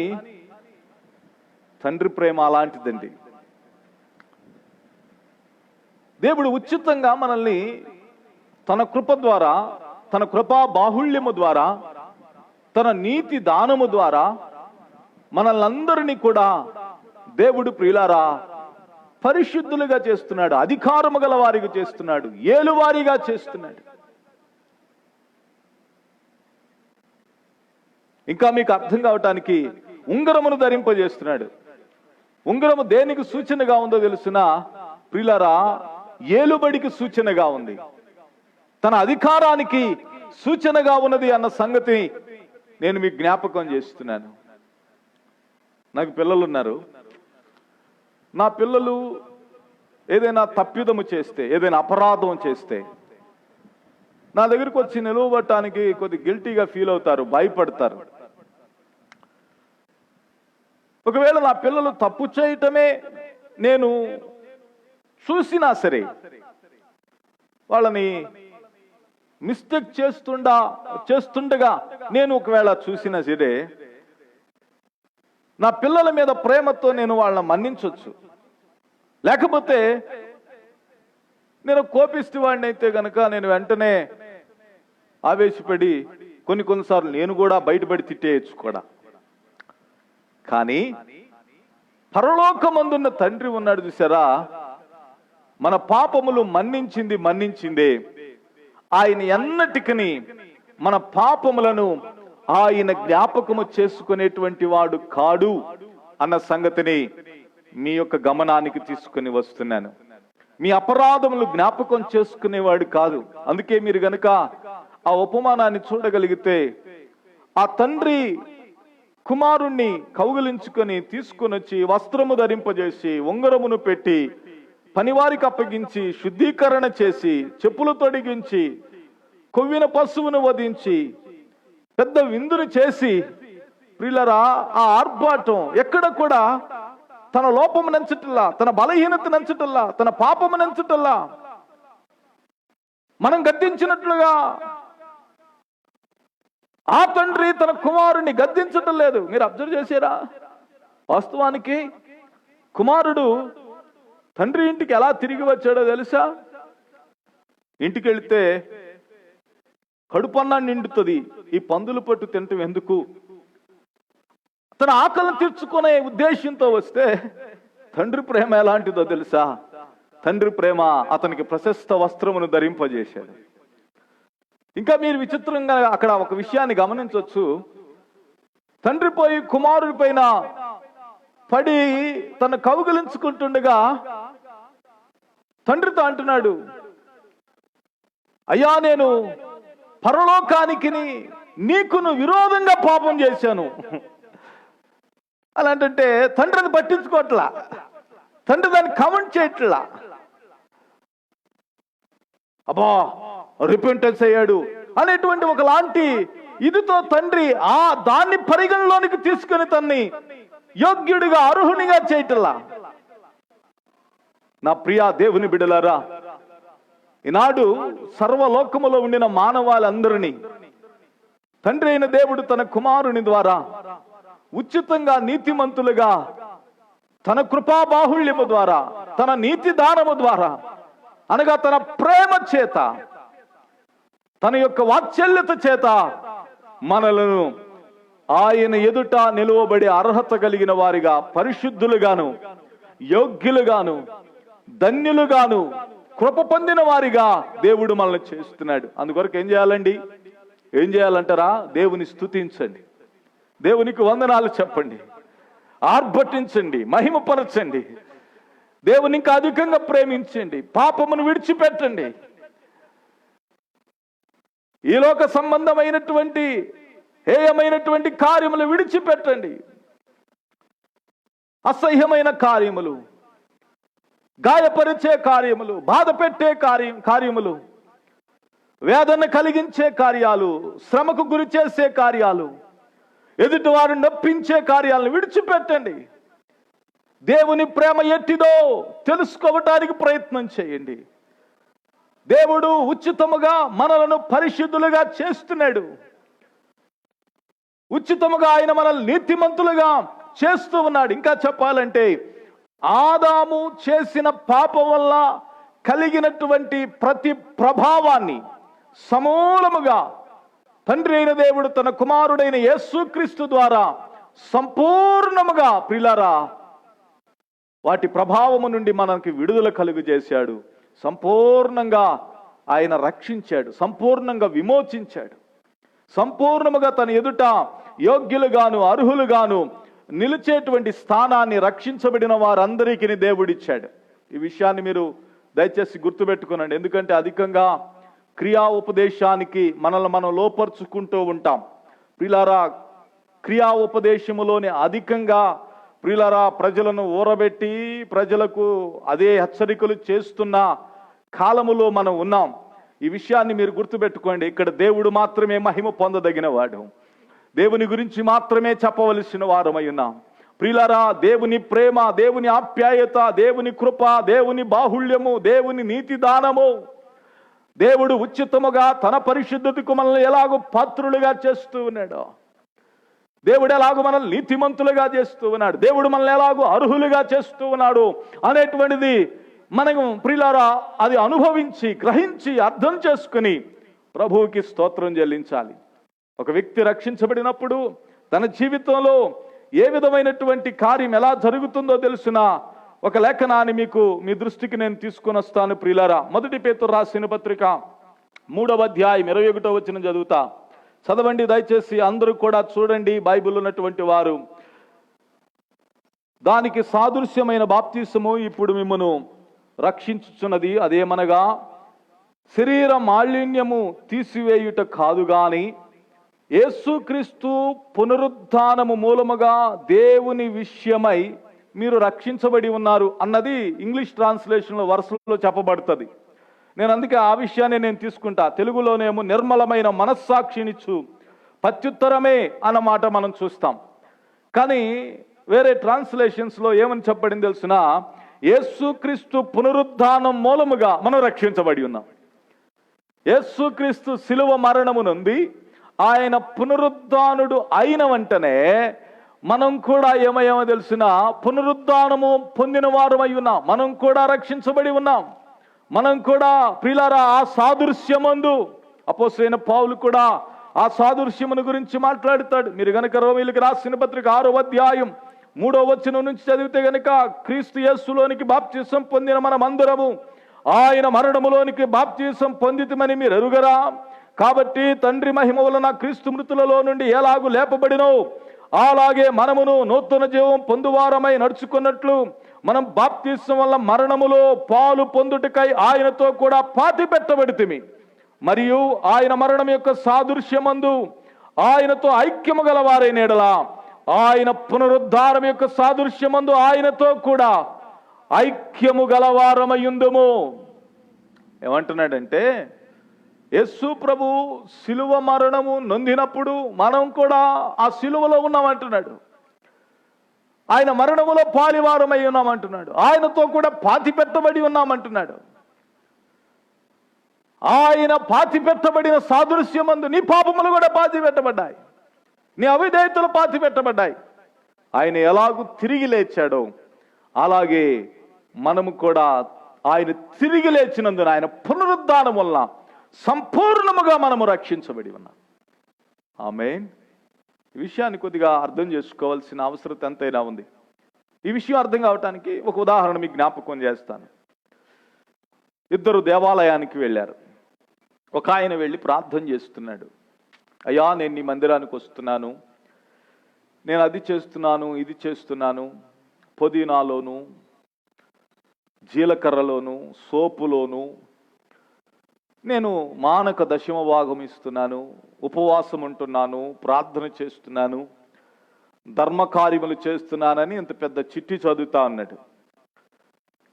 తండ్రి ప్రేమ అలాంటిదండి. దేవుడు ఉచితంగా మనల్ని తన కృప ద్వారా, తన కృపా బాహుళ్యము ద్వారా, తన నీతి దానము ద్వారా మనల్నందరినీ కూడా దేవుడు ప్రియులారా పరిశుద్ధులుగా చేస్తున్నాడు, అధికారము గల వారిగా చేస్తున్నాడు, ఏలువారిగా చేస్తున్నాడు. ఇంకా మీకు అర్థం కావటానికి ఉంగరమును ధరింపజేస్తున్నాడు. ఉంగరము దేనికి సూచనగా ఉందో తెలుసునా ప్రియులారా? ఏలుబడికి సూచనగా ఉంది, తన అధికారానికి సూచనగా ఉన్నది అన్న సంగతి నేను మీకు జ్ఞాపకం చేస్తున్నాను. నాకు పిల్లలు ఉన్నారు. నా పిల్లలు ఏదైనా తప్పిదము చేస్తే, ఏదైనా అపరాధం చేస్తే నా దగ్గరికి వచ్చి నిలవబట్టడానికి కొద్ది గిల్టీగా ఫీల్ అవుతారు, భయపడతారు. ఒకవేళ నా పిల్లలు తప్పు చేయటమే నేను చూసినా సరే, వాళ్ళని మిస్టేక్ చేస్తుండగా నేను ఒకవేళ చూసినా సరే, నా పిల్లల మీద ప్రేమతో నేను వాళ్ళని మన్నించవచ్చు. లేకపోతే నేను కోపిస్తే వాడిని అయితే కనుక నేను వెంటనే ఆవేశపడి కొన్నిసార్లు నేను కూడా బయటపడి తిట్టేయచ్చు కూడా. కానీ పరలోకమందున్న తండ్రి ఉన్నాడు చూసారా, మన పాపములు మన్నించిందే. ఆయన ఎన్నటికని మన పాపములను ఆయన జ్ఞాపకము చేసుకునేటువంటి వాడు కాడు అన్న సంగతిని మీ యొక్క గమనానికి తీసుకుని వస్తున్నాను. మీ అపరాధములు జ్ఞాపకం చేసుకునేవాడు కాదు. అందుకే మీరు గనుక ఆ ఉపమానాన్ని చూడగలిగితే, ఆ తండ్రి కుమారుణ్ణి కౌగిలించుకొని తీసుకుని వచ్చి వస్త్రము ధరింపజేసి ఉంగరమును పెట్టి పనివారికి అప్పగించి శుద్ధీకరణ చేసి చెప్పులు తొడిగించి కొవ్విన పశువును వధించి పెద్ద విందును చేసి, ప్రియులరా ఆ ఆర్భాటం ఎక్కడ కూడా తన లోపము నంచటల్లా, తన బలహీనత నంచటల్లా, తన పాపము నంచటల్లా మనం గద్దించినట్లుగా ఆ తండ్రి తన కుమారుని గద్దించటం లేదు. మీరు అబ్జర్వ్ చేశారా? వాస్తవానికి కుమారుడు తండ్రి ఇంటికి ఎలా తిరిగి వచ్చాడో తెలుసా? ఇంటికి వెళితే కడుపన్నా నిండుతుంది, ఈ పందులు పట్టు తినటం ఎందుకు? తన ఆకలిని తీర్చుకునే ఉద్దేశంతో వస్తే తండ్రి ప్రేమ ఎలాంటిదో తెలుసా? తండ్రి ప్రేమ అతనికి ప్రశస్త వస్త్రమును ధరింపజేశాడు. ఇంకా మీరు విచిత్రంగా అక్కడ ఒక విషయాన్ని గమనించవచ్చు. తండ్రి పోయి కుమారుడి పైన పడి తను కౌగిలించుకుంటుండగా తండ్రితో అంటున్నాడు, అయ్యా నేను పరలోకానికి నీకును విరోధంగా పాపం చేశాను. అలాంటే తండ్రిని పట్టించుకోవట్లా, తండ్రి దాన్ని కమెంట్ చేయట్లా. అబ్బా రిపెంటెన్స్ అయ్యాడు అనేటువంటి ఒకలాంటి ఇదితో తండ్రి ఆ దాన్ని పరిగణలోనికి తీసుకుని తన్ని యోగ్యుడిగా అర్హునిగా చేయటల్లా. నా ప్రియా దేవుని బిడ్డలారా, ఈనాడు సర్వలోకములో ఉండిన మానవాళందరినీ తండ్రి అయిన దేవుడు తన కుమారుని ద్వారా ఉచితంగా నీతిమంతులుగా తన కృపా బాహుళ్యము ద్వారా, తన నీతి దానము ద్వారా, అనగా తన ప్రేమ చేత, తన యొక్క వాత్సల్యత చేత మనలను ఆయన ఎదుట నిలువబడి అర్హత కలిగిన వారిగా, పరిశుద్ధులుగాను, యోగ్యులుగాను, ధన్యులుగాను, కృప పొందిన వారిగా దేవుడు మనల్ని చేస్తున్నాడు. అందుకొరకు ఏం చేయాలండి? ఏం చేయాలంటారా? దేవుని స్తుతించండి, దేవునికి వందనాలు చెప్పండి, ఆర్భటించండి, మహిమపరచండి, దేవుని ఇంకా అధికంగా ప్రేమించండి, పాపమును విడిచిపెట్టండి. ఈ లోక సంబంధమైనటువంటి హేయమైనటువంటి కార్యములు విడిచిపెట్టండి. అసహ్యమైన కార్యములు, గాయపరిచే కార్యములు, బాధ పెట్టే కార్యములు, వేదన కలిగించే కార్యాలు, శ్రమకు గురి చేసే కార్యాలు, ఎదుటివారు నొప్పించే కార్యాలను విడిచిపెట్టండి. దేవుని ప్రేమ ఎట్టిదో తెలుసుకోవటానికి ప్రయత్నం చేయండి. దేవుడు ఉచితముగా మనలను పరిశుద్ధులుగా చేస్తున్నాడు. ఉచితముగా ఆయన మనల్ని నీతిమంతులుగా చేస్తూ ఉన్నాడు. ఇంకా చెప్పాలంటే ఆదాము చేసిన పాపం వల్ల కలిగినటువంటి ప్రతి ప్రభావాన్ని సమూలముగా తండ్రి అయిన దేవుడు తన కుమారుడైన యేసుక్రీస్తు ద్వారా సంపూర్ణముగా ప్రియులారా వాటి ప్రభావము నుండి మనకి విడుదల కలుగజేశాడు. సంపూర్ణంగా ఆయన రక్షించాడు, సంపూర్ణంగా విమోచించాడు, సంపూర్ణముగా తన ఎదుట యోగ్యులుగాను అర్హులుగాను నిలిచేటువంటి స్థానాన్ని రక్షించబడిన వారందరికీ దేవుడిచ్చాడు. ఈ విషయాన్ని మీరు దయచేసి గుర్తుపెట్టుకోనండి. ఎందుకంటే అధికంగా క్రియా ఉపదేశానికి మనల్ని మనం లోపరుచుకుంటూ ఉంటాం. ప్రియులారా, క్రియా ఉపదేశములోని అధికంగా ప్రియులారా ప్రజలను ఊరబెట్టి ప్రజలకు అదే హెచ్చరికలు చేస్తున్న కాలములో మనం ఉన్నాం. ఈ విషయాన్ని మీరు గుర్తుపెట్టుకోండి. ఇక్కడ దేవుడు మాత్రమే మహిమ పొందదగిన వాడు, దేవుని గురించి మాత్రమే చెప్పవలసిన వారమై ఉన్నాం. ప్రియులారా, దేవుని ప్రేమ, దేవుని ఆప్యాయత, దేవుని కృప, దేవుని బాహుళ్యము, దేవుని నీతి దానము, దేవుడు ఉచితముగా తన పరిశుద్ధతకు మనల్ని ఎలాగో పాత్రులుగా చేస్తూ ఉన్నాడు, దేవుడు ఎలాగో మనల్ని నీతిమంతులుగా చేస్తూ ఉన్నాడు, దేవుడు మనల్ని ఎలాగో అర్హులుగా చేస్తూ ఉన్నాడు అనేటువంటిది మనము ప్రియులారా అది అనుభవించి గ్రహించి అర్థం చేసుకుని ప్రభువుకి స్తోత్రం చెల్లించాలి. ఒక వ్యక్తి రక్షించబడినప్పుడు తన జీవితంలో ఏ విధమైనటువంటి కార్యం ఎలా జరుగుతుందో తెలిసిన ఒక లేఖనాన్ని మీ దృష్టికి నేను తీసుకొని వస్తాను. ప్రియులారా, 1 పేతురు రాసిన పత్రిక 3వ అధ్యాయం 21వ వచనం చదవండి దయచేసి. అందరూ కూడా చూడండి, బైబిల్ ఉన్నటువంటి వారు. దానికి సాదృశ్యమైన బాప్తిసము ఇప్పుడు మిమ్మను రక్షించుచున్నది. అదేమనగా శరీర మాలిన్యము తీసివేయుట కాదు గాని యేసుక్రీస్తు పునరుద్ధానము మూలముగా దేవుని విషయమై మీరు రక్షించబడి ఉన్నారు అన్నది ఇంగ్లీష్ ట్రాన్స్లేషన్లో వరుసలో చెప్పబడుతుంది. నేను అందుకే ఆ విషయాన్ని నేను తీసుకుంటా. తెలుగులోనేమో నిర్మలమైన మనస్సాక్షినిచ్చు ప్రత్యుత్తరమే అన్నమాట మనం చూస్తాం. కానీ వేరే ట్రాన్స్లేషన్స్లో ఏమని చెప్పబడింది తెలిసిన, యేసుక్రీస్తు పునరుద్ధానం మూలముగా మనం రక్షించబడి ఉన్నాం. యేసుక్రీస్తు శిలువ మరణము నుండి ఆయన పునరుద్ధానుడు అయిన వెంటనే మనం కూడా ఏమయ్యామో తెలిసిన పునరుద్ధానము పొందిన వారమై ఉన్నాం. మనం కూడా రక్షించబడి ఉన్నాం. మనం కూడా ప్రియులారా ఆ సాదృశ్యమందు అపోస్తలుడైన పౌలు కూడా ఆ సాదృశ్యమును గురించి మాట్లాడుతాడు. మీరు గనక రోమీయులకు రాసిన పత్రిక 6వ అధ్యాయం 3వ వచనం నుంచి చదివితే గనక క్రీస్తు యేసులోనికి బాప్తిసం పొందిన మనమందరము ఆయన మరణములోనికి బాప్తిసం పొందితమని మీరు ఎరుగరా? కాబట్టి తండ్రి మహిమ వలన క్రీస్తు మృతులలో నుండి ఎలాగూ లేపబడినో అలాగే మనమును నూతన జీవం పొందువారమై నడుచుకున్నట్లు మనం బాప్తిసం వల్ల మరణములో పాలు పొందుటకై ఆయనతో కూడా పాతి పెట్టబడితిమి. మరియు ఆయన మరణం యొక్క సాదృశ్యమందు ఆయనతో ఐక్యము గలవారైన ఎడల ఆయన పునరుద్ధారం యొక్క సాదృశ్యమందు ఆయనతో కూడా ఐక్యము గలవారమయుందుము. ఏమంటున్నాడంటే, యేసు ప్రభు శిలువ మరణము నొందినప్పుడు మనం కూడా ఆ శిలువలో ఉన్నామంటున్నాడు. ఆయన మరణములో పాలివారమై ఉన్నామంటున్నాడు. ఆయనతో కూడా పాతి పెట్టబడి ఉన్నామంటున్నాడు. ఆయన పాతి పెట్టబడిన సాదృశ్యమందు నీ పాపములు కూడా పాతి పెట్టబడ్డాయి, నీ అవిధేయతలు పాతి పెట్టబడ్డాయి. ఆయన ఎలాగూ తిరిగి లేచాడో అలాగే మనము కూడా ఆయన తిరిగి లేచినందున ఆయన పునరుద్ధానం వల్ల సంపూర్ణముగా మనము రక్షించబడి ఉన్నాం. ఆమేన్. ఈ విషయాన్ని కొద్దిగా అర్థం చేసుకోవాల్సిన అవసరం ఎంతైనా ఉంది. ఈ విషయం అర్థం కావటానికి ఒక ఉదాహరణ మీకు జ్ఞాపకం చేస్తాను. ఇద్దరు దేవాలయానికి వెళ్ళారు. ఒక ఆయన వెళ్ళి ప్రార్థన చేస్తున్నాడు. అయ్యా, నేను నీ మందిరానికి వస్తున్నాను, నేను అది చేస్తున్నాను, ఇది చేస్తున్నాను, పుదీనాలోను, జీలకర్రలోను, సోపులోను, నేను మానక దశమ భాగం ఇస్తున్నాను, ఉపవాసం ఉంటున్నాను, ప్రార్థన చేస్తున్నాను, ధర్మకార్యములు చేస్తున్నానని ఇంత పెద్ద చిట్టి చదువుతా అన్నాడు.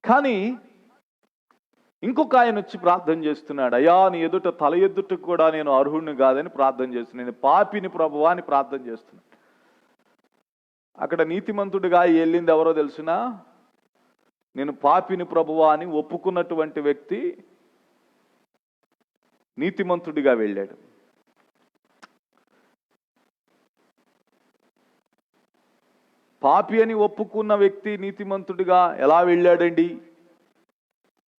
కానీ ఇంకొక ఆయన వచ్చి ప్రార్థన చేస్తున్నాడు, అయ్యా నీ ఎదుట తల ఎదుటకు కూడా నేను అర్హుడిని కాదని ప్రార్థన చేస్తున్నాను, నేను పాపిని ప్రభువా అని ప్రార్థన చేస్తున్నాను. అక్కడ నీతిమంతుడిగా వెళ్ళింది ఎవరో తెలుసునా? నేను పాపిని ప్రభువా అని ఒప్పుకున్నటువంటి వ్యక్తి నీతిమంతుడిగా వెళ్ళాడు. పాపి అని ఒప్పుకున్న వ్యక్తి నీతిమంతుడిగా ఎలా వెళ్ళాడండి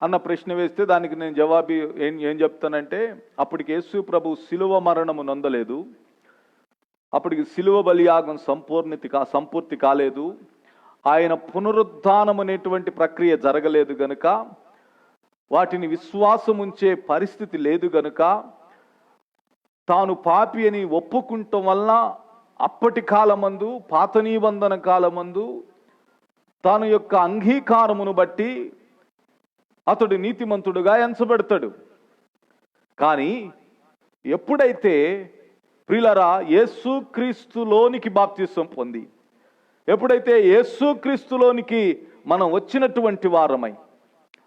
అన్న ప్రశ్న వేస్తే దానికి నేను జవాబు ఏం చెప్తానంటే, అప్పటికి యేసు ప్రభు శిలువ మరణము నొందలేదు, అప్పటికి శిలువ బలియాగం సంపూర్తి కాలేదు, ఆయన పునరుద్ధానం అనేటువంటి ప్రక్రియ జరగలేదు గనుక, వాటిని విశ్వాసం ఉంచే పరిస్థితి లేదు గనుక, తాను పాపి అని ఒప్పుకుంటం వలన అప్పటి కాలమందు, పాత నిబంధన కాలమందు తాను యొక్క అంగీకారమును బట్టి అతడు నీతిమంతుడుగా ఎంచబడతాడు. కానీ ఎప్పుడైతే ప్రియులారా యేసుక్రీస్తులోనికి బాప్తిసం పొంది, ఎప్పుడైతే యేసుక్రీస్తులోనికి మనం వచ్చినటువంటి వారమై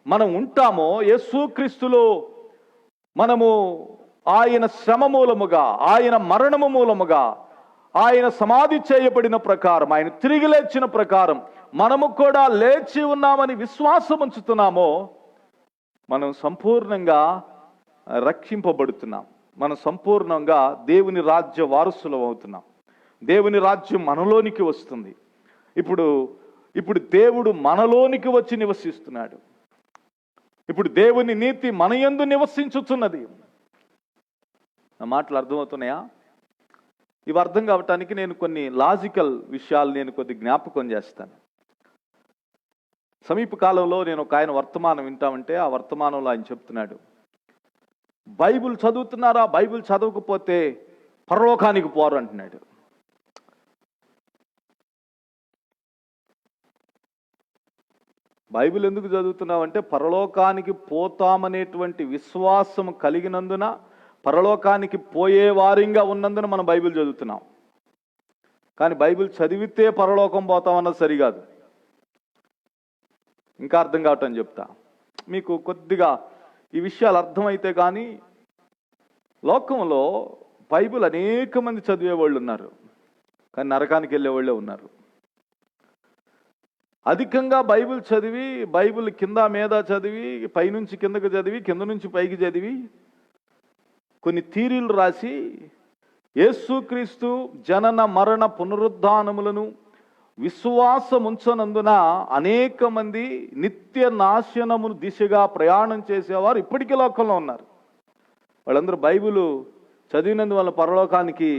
మనం ఉంటామో, యేసుక్రీస్తులో మనము ఆయన శ్రమ మూలముగా, ఆయన మరణము మూలముగా, ఆయన సమాధి చేయబడిన ప్రకారం, ఆయన తిరిగి లేచిన ప్రకారం మనము కూడా లేచి ఉన్నామని విశ్వాసం ఉంచుతున్నామో, మనం సంపూర్ణంగా రక్షింపబడుతున్నాం, మనం సంపూర్ణంగా దేవుని రాజ్య వారసులం అవుతున్నాం. దేవుని రాజ్యం మనలోనికి వస్తుంది. ఇప్పుడు దేవుడు మనలోనికి వచ్చి నివసిస్తున్నాడు. ఇప్పుడు దేవుని నీతి మన యందు నివసించుతున్నది. నా మాటలు అర్థమవుతున్నాయా? ఇవి అర్థం కావటానికి నేను కొన్ని లాజికల్ విషయాలు నేను కొద్ది జ్ఞాపకం చేస్తాను. సమీప కాలంలో నేను ఒక ఆయన వర్తమానం వింటామంటే, ఆ వర్తమానంలో ఆయన చెప్తున్నాడు, బైబిల్ చదువుతున్నారా, బైబిల్ చదవకపోతే పరలోకానికి పోరు అంటున్నాడు. బైబిల్ ఎందుకు చదువుతున్నావంటే, పరలోకానికి పోతామనేటువంటి విశ్వాసం కలిగినందున, పరలోకానికి పోయే వారిగా ఉన్నందున మనం బైబిల్ చదువుతున్నాం. కానీ బైబిల్ చదివితే పరలోకం పోతామన్నది సరికాదు. ఇంకా అర్థం కావటం చెప్తా మీకు. కొద్దిగా ఈ విషయాలు అర్థమైతే కానీ, లోకంలో బైబిల్ అనేక మంది చదివే వాళ్ళు ఉన్నారు, కానీ నరకానికి వెళ్ళే వాళ్ళే ఉన్నారు. అధికంగా బైబిల్ చదివి, బైబిల్ కింద మీద చదివి, పైనుంచి కిందకు చదివి, కింద నుంచి పైకి చదివి, కొన్ని థీరీలు రాసి యేసుక్రీస్తు జనన మరణ పునరుద్ధానములను విశ్వాసముంచనందున అనేక మంది నిత్య నాశనమును దిశగా ప్రయాణం చేసేవారు ఇప్పటికీ లోకంలో ఉన్నారు. వాళ్ళందరూ బైబిల్ చదివినందువల్ల పరలోకానికి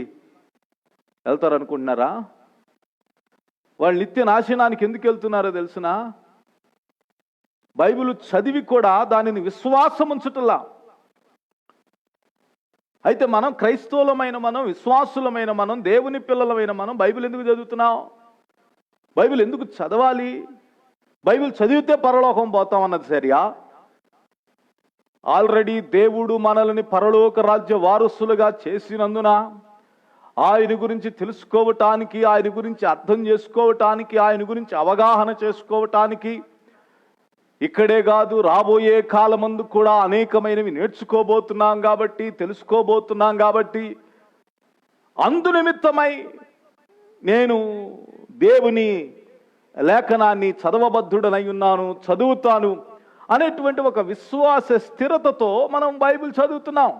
వెళ్తారు అనుకుంటున్నారా? వాళ్ళు నిత్య నాశనానికి ఎందుకు వెళ్తున్నారో తెలుసునా? బైబిల్ చదివి కూడా దానిని విశ్వాసం ఉంచుటలా. అయితే మనం క్రైస్తవులమైన మనం, విశ్వాసులమైన మనం, దేవుని పిల్లలమైన మనం బైబిల్ ఎందుకు చదువుతున్నాం? బైబిల్ ఎందుకు చదవాలి? బైబిల్ చదివితే పరలోకం పోతాం అన్నది సరియా? ఆల్రెడీ దేవుడు మనల్ని పరలోక రాజ్య వారసులుగా చేసినందున, ఆయన గురించి తెలుసుకోవటానికి, ఆయన గురించి అర్థం చేసుకోవటానికి, ఆయన గురించి అవగాహన చేసుకోవటానికి, ఇక్కడే కాదు రాబోయే కాలమందు కూడా అనేకమైనవి నేర్చుకోబోతున్నాం కాబట్టి, తెలుసుకోబోతున్నాం కాబట్టి, అందు నిమిత్తమై నేను దేవుని లేఖనాన్ని చదవబద్ధుడనై ఉన్నాను, చదువుతాను అనేటువంటి ఒక విశ్వాస స్థిరతతో మనం బైబిల్ చదువుతున్నాం.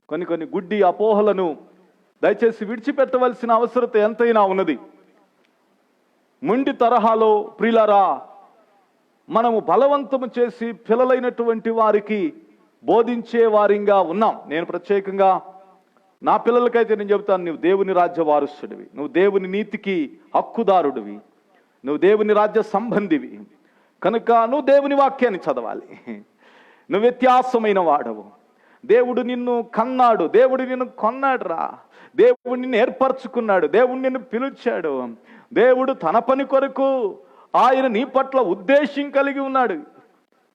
కొన్ని గుడ్డి అపోహలను దయచేసి విడిచిపెట్టవలసిన అవసరత ఎంతైనా ఉన్నది. ముండి తరహాలో ప్రియులారా మనము బలవంతము చేసి పిల్లలైనటువంటి వారికి బోధించే వారిగా ఉన్నాం. నేను ప్రత్యేకంగా నా పిల్లలకైతే నేను చెబుతాను, నువ్వు దేవుని రాజ్య వారసుడివి, నువ్వు దేవుని నీతికి హక్కుదారుడివి, నువ్వు దేవుని రాజ్య సంబంధివి కనుక నువ్వు దేవుని వాక్యాన్ని చదవాలి. నువ్వు వ్యత్యాసమైన వాడవు. దేవుడు నిన్ను కన్నాడు, దేవుడు నిన్ను కొన్నాడు రా, దేవుడు నిన్ను ఏర్పరచుకున్నాడు, దేవుడు నిన్ను పిలిచాడు, దేవుడు తన పని కొరకు ఆయన నీ పట్ల ఉద్దేశం కలిగి ఉన్నాడు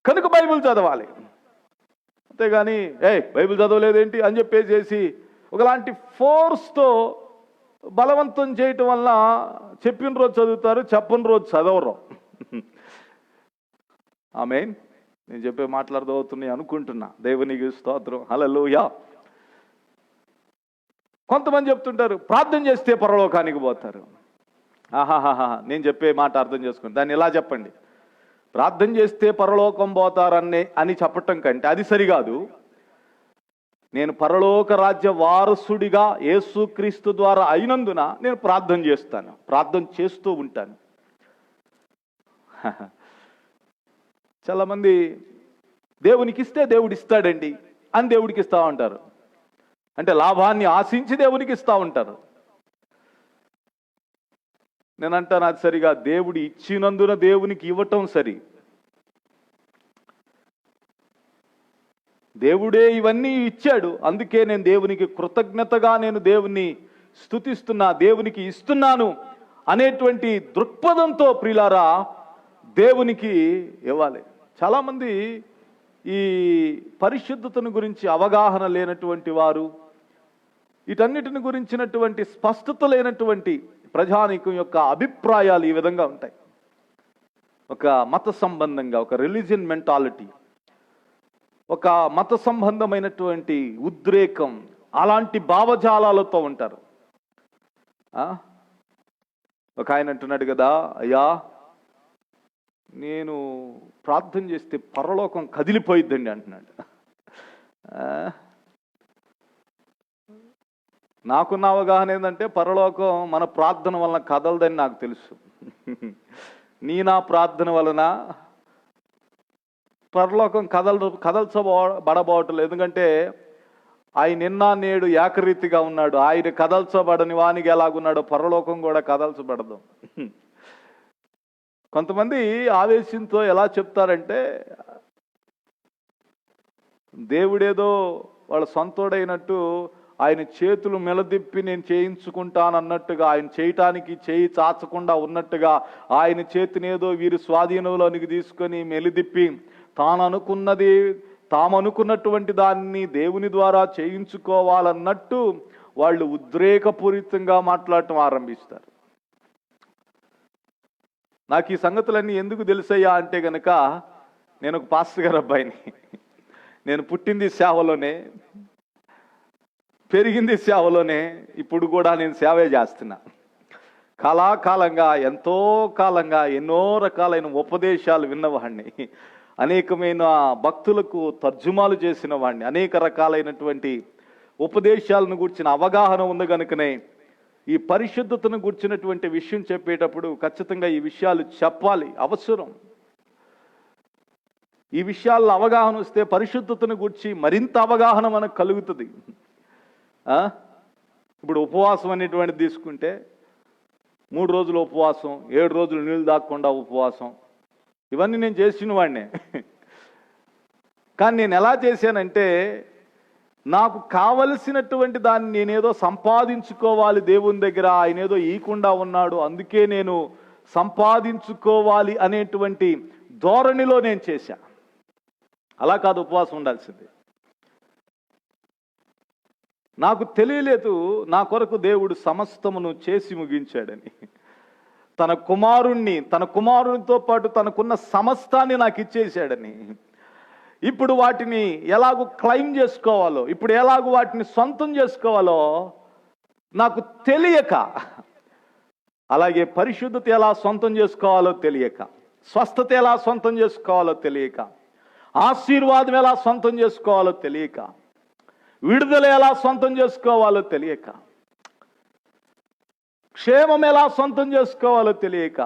కనుక బైబిల్ చదవాలి. అంతేగాని బైబిల్ చదవలేదేంటి అని చెప్పేసి ఒకలాంటి ఫోర్స్తో బలవంతం చేయటం వల్ల చెప్పిన రోజు చదువుతారు, చెప్పని రోజు చదవరు. ఆమేన్. నేను చెప్పే మాట్లాడదవుతున్నాయి అనుకుంటున్నా. దేవునికి స్తోత్రం. హల్లెలూయా. కొంతమంది చెప్తుంటారు ప్రార్థన చేస్తే పరలోకానికి పోతారు. ఆహాహాహా, నేను చెప్పే మాట అర్థం చేసుకోండి. దాన్ని ఇలా చెప్పండి, ప్రార్థన చేస్తే పరలోకం పోతారని చెప్పటం కంటే అది సరికాదు. నేను పరలోక రాజ్య వారసుడిగా యేసుక్రీస్తు ద్వారా అయినందున నేను ప్రార్థన చేస్తాను, ప్రార్థన చేస్తూ ఉంటాను. చాలామంది దేవునికి ఇస్తే దేవుడు ఇస్తాడండి అని దేవుడికి ఇస్తా ఉంటారు. అంటే లాభాన్ని ఆశించి దేవునికి ఇస్తా ఉంటారు. నేనంటాను అది సరిగా. దేవుడు ఇచ్చినందున దేవునికి ఇవ్వటం సరి. దేవుడే ఇవన్నీ ఇచ్చాడు, అందుకే నేను దేవునికి కృతజ్ఞతగా నేను దేవుని స్తుతిస్తున్నా, దేవునికి ఇస్తున్నాను అనేటువంటి దృక్పథంతో ప్రియులారా దేవునికి ఇవ్వాలి. చాలామంది ఈ పరిశుద్ధతను గురించి అవగాహన లేనటువంటి వారు, వీటన్నిటిని గురించినటువంటి స్పష్టత లేనటువంటి ప్రజానీకం యొక్క అభిప్రాయాలు ఈ విధంగా ఉంటాయి. ఒక మత సంబంధంగా, ఒక రిలీజియన్ మెంటాలిటీ, ఒక మత సంబంధమైనటువంటి ఉద్రేకం, అలాంటి భావజాలాలతో ఉంటారు. ఒక ఆయన అంటున్నాడు కదా, అయ్యా నేను ప్రార్థన చేస్తే పరలోకం కదిలిపోయిద్దండి అంటున్నాడు. నాకున్న అవగాహన ఏంటంటే పరలోకం మన ప్రార్థన వలన కదలదని నాకు తెలుసు. నా ప్రార్థన వలన పరలోకం కదల్చబడబోవట్లేదు. ఎందుకంటే ఆయన నిన్న నేడు ఏకరీతిగా ఉన్నాడు. ఆయన కదల్చబడని వానికి ఎలాగున్నాడో పరలోకం కూడా కదల్చబడదు. కొంతమంది ఆవేశంతో ఎలా చెప్తారంటే దేవుడేదో వాళ్ళ సొంతోడైనట్టు ఆయన చేతులు మెలదిప్పి నేను చేయించుకుంటానన్నట్టుగా, ఆయన చేయటానికి చేయి చాచకుండా ఉన్నట్టుగా ఆయన చేతినేదో వీరి స్వాధీనంలోనికి తీసుకొని మెలిదిప్పి తామనుకున్నటువంటి దాన్ని దేవుని ద్వారా చేయించుకోవాలన్నట్టు వాళ్ళు ఉద్రేకపూరితంగా మాట్లాడటం ఆరంభిస్తారు. నాకు ఈ సంగతులన్నీ ఎందుకు తెలుసయ్యా అంటే గనక, నేను ఒక పాస్టర్ గారు అబ్బాయిని. నేను పుట్టింది సేవలోనే, పెరిగింది సేవలోనే, ఇప్పుడు కూడా నేను సేవే చేస్తున్నా. కాలాకాలంగా, ఎంతో కాలంగా ఎన్నో రకాలైన ఉపదేశాలు విన్నవాడిని, అనేకమైన భక్తులకు తర్జుమాలు చేసిన వాడిని, అనేక రకాలైనటువంటి ఉపదేశాలను గురించిన అవగాహన ఉంది కనుకనే ఈ పరిశుద్ధతను గురించినటువంటి విషయం చెప్పేటప్పుడు ఖచ్చితంగా ఈ విషయాలు చెప్పాలి, అవసరం. ఈ విషయాల్లో అవగాహన వస్తే పరిశుద్ధతను గురించి మరింత అవగాహన మనకు కలుగుతుంది. ఇప్పుడు ఉపవాసం అనేటువంటిది తీసుకుంటే 3 రోజులు ఉపవాసం, 7 రోజులు నీళ్ళు తాగకుండా ఉపవాసం, ఇవన్నీ నేను చేసిన వాడినే. కానీ నేను ఎలా చేశానంటే, నాకు కావలసినటువంటి దాన్ని నేనేదో సంపాదించుకోవాలి దేవుని దగ్గర, ఆయన ఏదో ఈకుండా ఉన్నాడు అందుకే నేను సంపాదించుకోవాలి అనేటువంటి ధోరణిలో నేను చేశా. అలా కాదు ఉపవాసం ఉండాల్సింది. నాకు తెలియలేదు నా కొరకు దేవుడు సమస్తమును చేసి ముగించాడని. తన కుమారునితో పాటు తనకున్న సమస్తాన్ని నాకు ఇచ్చేసాడని. ఇప్పుడు వాటిని ఎలాగూ క్లెయిమ్ చేసుకోవాలో, ఇప్పుడు ఎలాగూ వాటిని సొంతం చేసుకోవాలో నాకు తెలియక, అలాగే పరిశుద్ధత ఎలా సొంతం చేసుకోవాలో తెలియక, స్వస్థత ఎలా సొంతం చేసుకోవాలో తెలియక, ఆశీర్వాదం ఎలా సొంతం చేసుకోవాలో తెలియక, విడుదల ఎలా సొంతం చేసుకోవాలో తెలియక, క్షేమం ఎలా సొంతం చేసుకోవాలో తెలియక,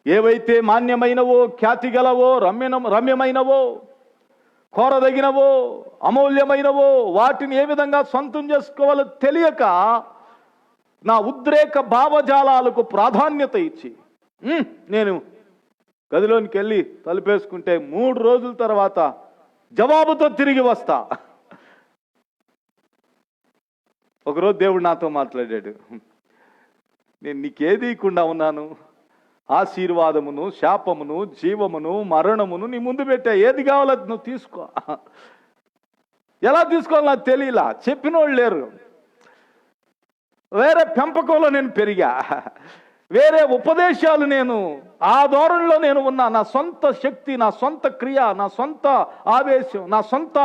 ఏవైతే మాన్యమైనవో, ఖ్యాతి గలవో, రమ్యమైనవో, కోరదగినవో, అమూల్యమైనవో వాటిని ఏ విధంగా సొంతం చేసుకోవాలో తెలియక నా ఉద్రేక భావజాలాలకు ప్రాధాన్యత ఇచ్చి నేను గదిలోనికి వెళ్ళి తలుపేసుకుంటే 3 రోజుల తర్వాత జవాబుతో తిరిగి వస్తా. ఒకరోజు దేవుడు నాతో మాట్లాడాడు, నేను నీకేది ఇవ్వకుండా ఉన్నాను, ఆశీర్వాదమును, శాపమును, జీవమును, మరణమును నీ ముందు పెట్టా. ఏది కావాలో నువ్వు తీసుకో. ఎలా తీసుకోవాలో నాకు తెలియలా, చెప్పిన వాళ్ళు లేరు. వేరే పెంపకంలో నేను పెరిగా, వేరే ఉపదేశాలు నేను ఆ ధోరణిలో నేను ఉన్నా. నా సొంత శక్తి, నా సొంత క్రియ, నా సొంత ఆవేశం, నా సొంత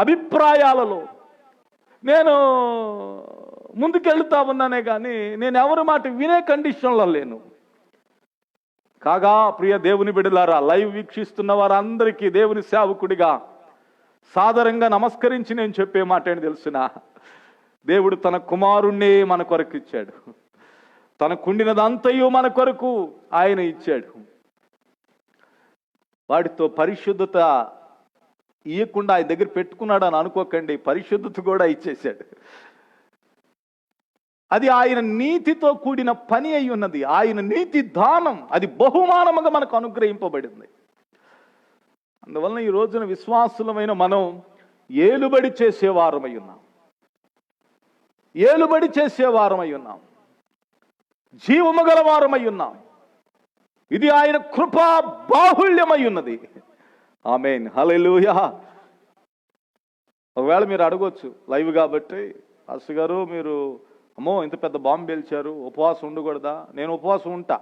అభిప్రాయాలలో నేను ముందుకెళ్తా ఉన్నానే కానీ నేను ఎవరి మాట వినే కండిషన్లో లేను. కాగా ప్రియ దేవుని బిడ్డలారా, లైవ్ వీక్షిస్తున్న వారందరికీ దేవుని సేవకుడిగా సాదరంగా నమస్కరించి నేను చెప్పే మాట ఏంటి తెలిసిన, దేవుడు తన కుమారుణ్ణి మన కొరకు ఇచ్చాడు. తనకుండినదంతయు మన కొరకు ఆయన ఇచ్చాడు. వాటితో పరిశుద్ధత ఇవ్వకుండా ఆయన దగ్గర పెట్టుకున్నాడు అని అనుకోకండి, పరిశుద్ధత కూడా ఇచ్చేశాడు. అది ఆయన నీతితో కూడిన పని అయి ఉన్నది. ఆయన నీతి దానం, అది బహుమానముగా మనకు అనుగ్రహింపబడింది. అందువలన ఈ రోజున విశ్వాసులమైన మనం ఏలుబడి చేసేవారమై ఉన్నాం, ఏలుబడి చేసేవారమై ఉన్నాం, జీవము గలవారమై ఉన్నాం. ఇది ఆయన కృపా బాహుళ్యమై ఉన్నది. ఆమేన్, హల్లెలూయా. ఒకవేళ మీరు అడగొచ్చు లైవ్ కాబట్టి, పాస్టర్ గారు మీరు అమ్మో ఇంత పెద్ద బాంబు పేల్చారు, ఉపవాసం ఉండకూడదా? నేను ఉపవాసం ఉంటా,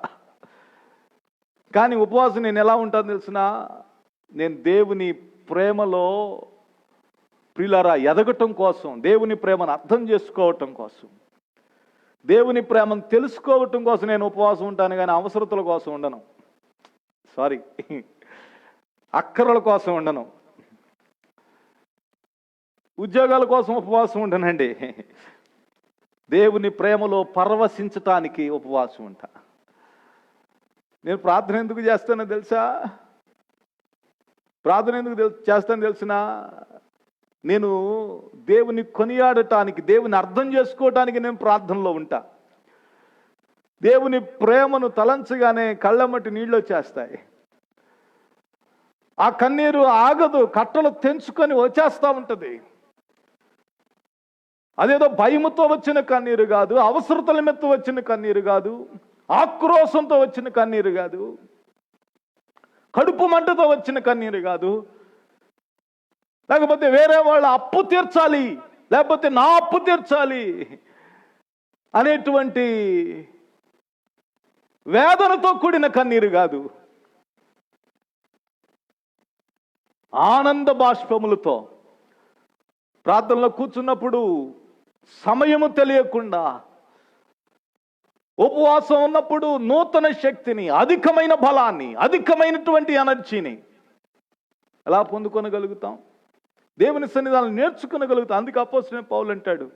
కానీ ఉపవాసం నేను ఎలా ఉంటాను తెలిసిన, నేను దేవుని ప్రేమలో ప్రియులారా ఎదగటం కోసం, దేవుని ప్రేమను అర్థం చేసుకోవటం కోసం, దేవుని ప్రేమను తెలుసుకోవటం కోసం నేను ఉపవాసం ఉంటాను, కానీ అవసరతల కోసం ఉండను. సారీ, అక్కరల కోసం ఉండను, ఉద్యోగాల కోసం ఉపవాసం ఉండనండి. దేవుని ప్రేమలో పరవశించటానికి ఉపవాసం ఉంటా. నేను ప్రార్థన ఎందుకు చేస్తానో తెలుసా? ప్రార్థన ఎందుకు చేస్తానో తెలిసిన, నేను దేవుని కొనియాడటానికి, దేవుని అర్థం చేసుకోవటానికి నేను ప్రార్థనలో ఉంటా. దేవుని ప్రేమను తలంచగానే కళ్ళమ్మటి నీళ్ళు వచ్చేస్తాయి. ఆ కన్నీరు ఆగదు, కట్టలు తెంచుకొని వచ్చేస్తూ ఉంటుంది. అదేదో భయముతో వచ్చిన కన్నీరు కాదు, అవసరతల మీద వచ్చిన కన్నీరు కాదు, ఆక్రోశంతో వచ్చిన కన్నీరు కాదు, కడుపు మంటతో వచ్చిన కన్నీరు కాదు, లేకపోతే వేరే వాళ్ళ అప్పు తీర్చాలి, లేకపోతే నా అప్పు తీర్చాలి అనేటువంటి వేదనతో కూడిన కన్నీరు కాదు, ఆనంద బాష్పములతో ప్రార్థనలో కూర్చున్నప్పుడు సమయము తెలియకుండా, ఉపవాసం ఉన్నప్పుడు నూతన శక్తిని, అధికమైన బలాన్ని, అధికమైనటువంటి ఎనర్జీని ఎలా పొందుకొనగలుగుతాం? దేవుని సన్నిధానం నేర్చుకునగలుగుతాం. అందుకే అపోస్తలుడైన పౌలు అంటాడు,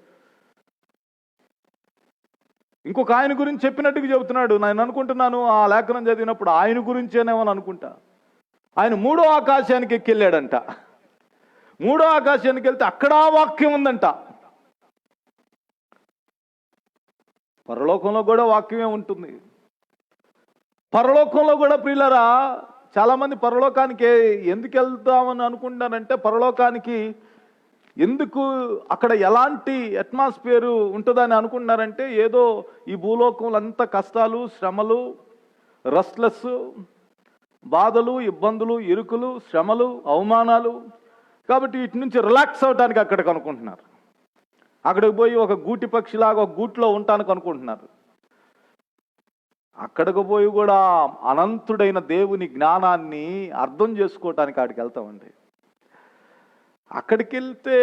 ఇంకొక ఆయన గురించి చెప్పినట్టుగా చెబుతున్నాడు. నేను అనుకుంటున్నాను ఆ లేఖనం చదివినప్పుడు ఆయన గురించేనేమో అనుకుంటా. ఆయన 3వ ఆకాశానికి ఎక్కెళ్ళాడంట. 3వ ఆకాశానికి వెళ్తే అక్కడ వాక్యం ఉందంట. పరలోకంలో కూడా వాక్యమే ఉంటుంది. పరలోకంలో కూడా ప్రియులరా, చాలామంది పరలోకానికి ఎందుకు వెళ్తామని అనుకుంటానంటే, పరలోకానికి ఎందుకు అక్కడ ఎలాంటి అట్మాస్ఫియర్ ఉంటుందని అనుకుంటున్నారంటే, ఏదో ఈ భూలోకంలో అంత కష్టాలు, శ్రమలు, రెస్ట్లెస్, బాధలు, ఇబ్బందులు, ఇరుకులు, శ్రమలు, అవమానాలు, కాబట్టి వీటి నుంచి రిలాక్స్ అవడానికి అక్కడికి అనుకుంటున్నారు. అక్కడికి పోయి ఒక గూటి పక్షిలాగా ఒక గూట్లో ఉంటానికి అనుకుంటున్నారు. అక్కడికి పోయి కూడా అనంతుడైన దేవుని జ్ఞానాన్ని అర్థం చేసుకోవటానికి అక్కడికి వెళ్తామండి. అక్కడికి వెళ్తే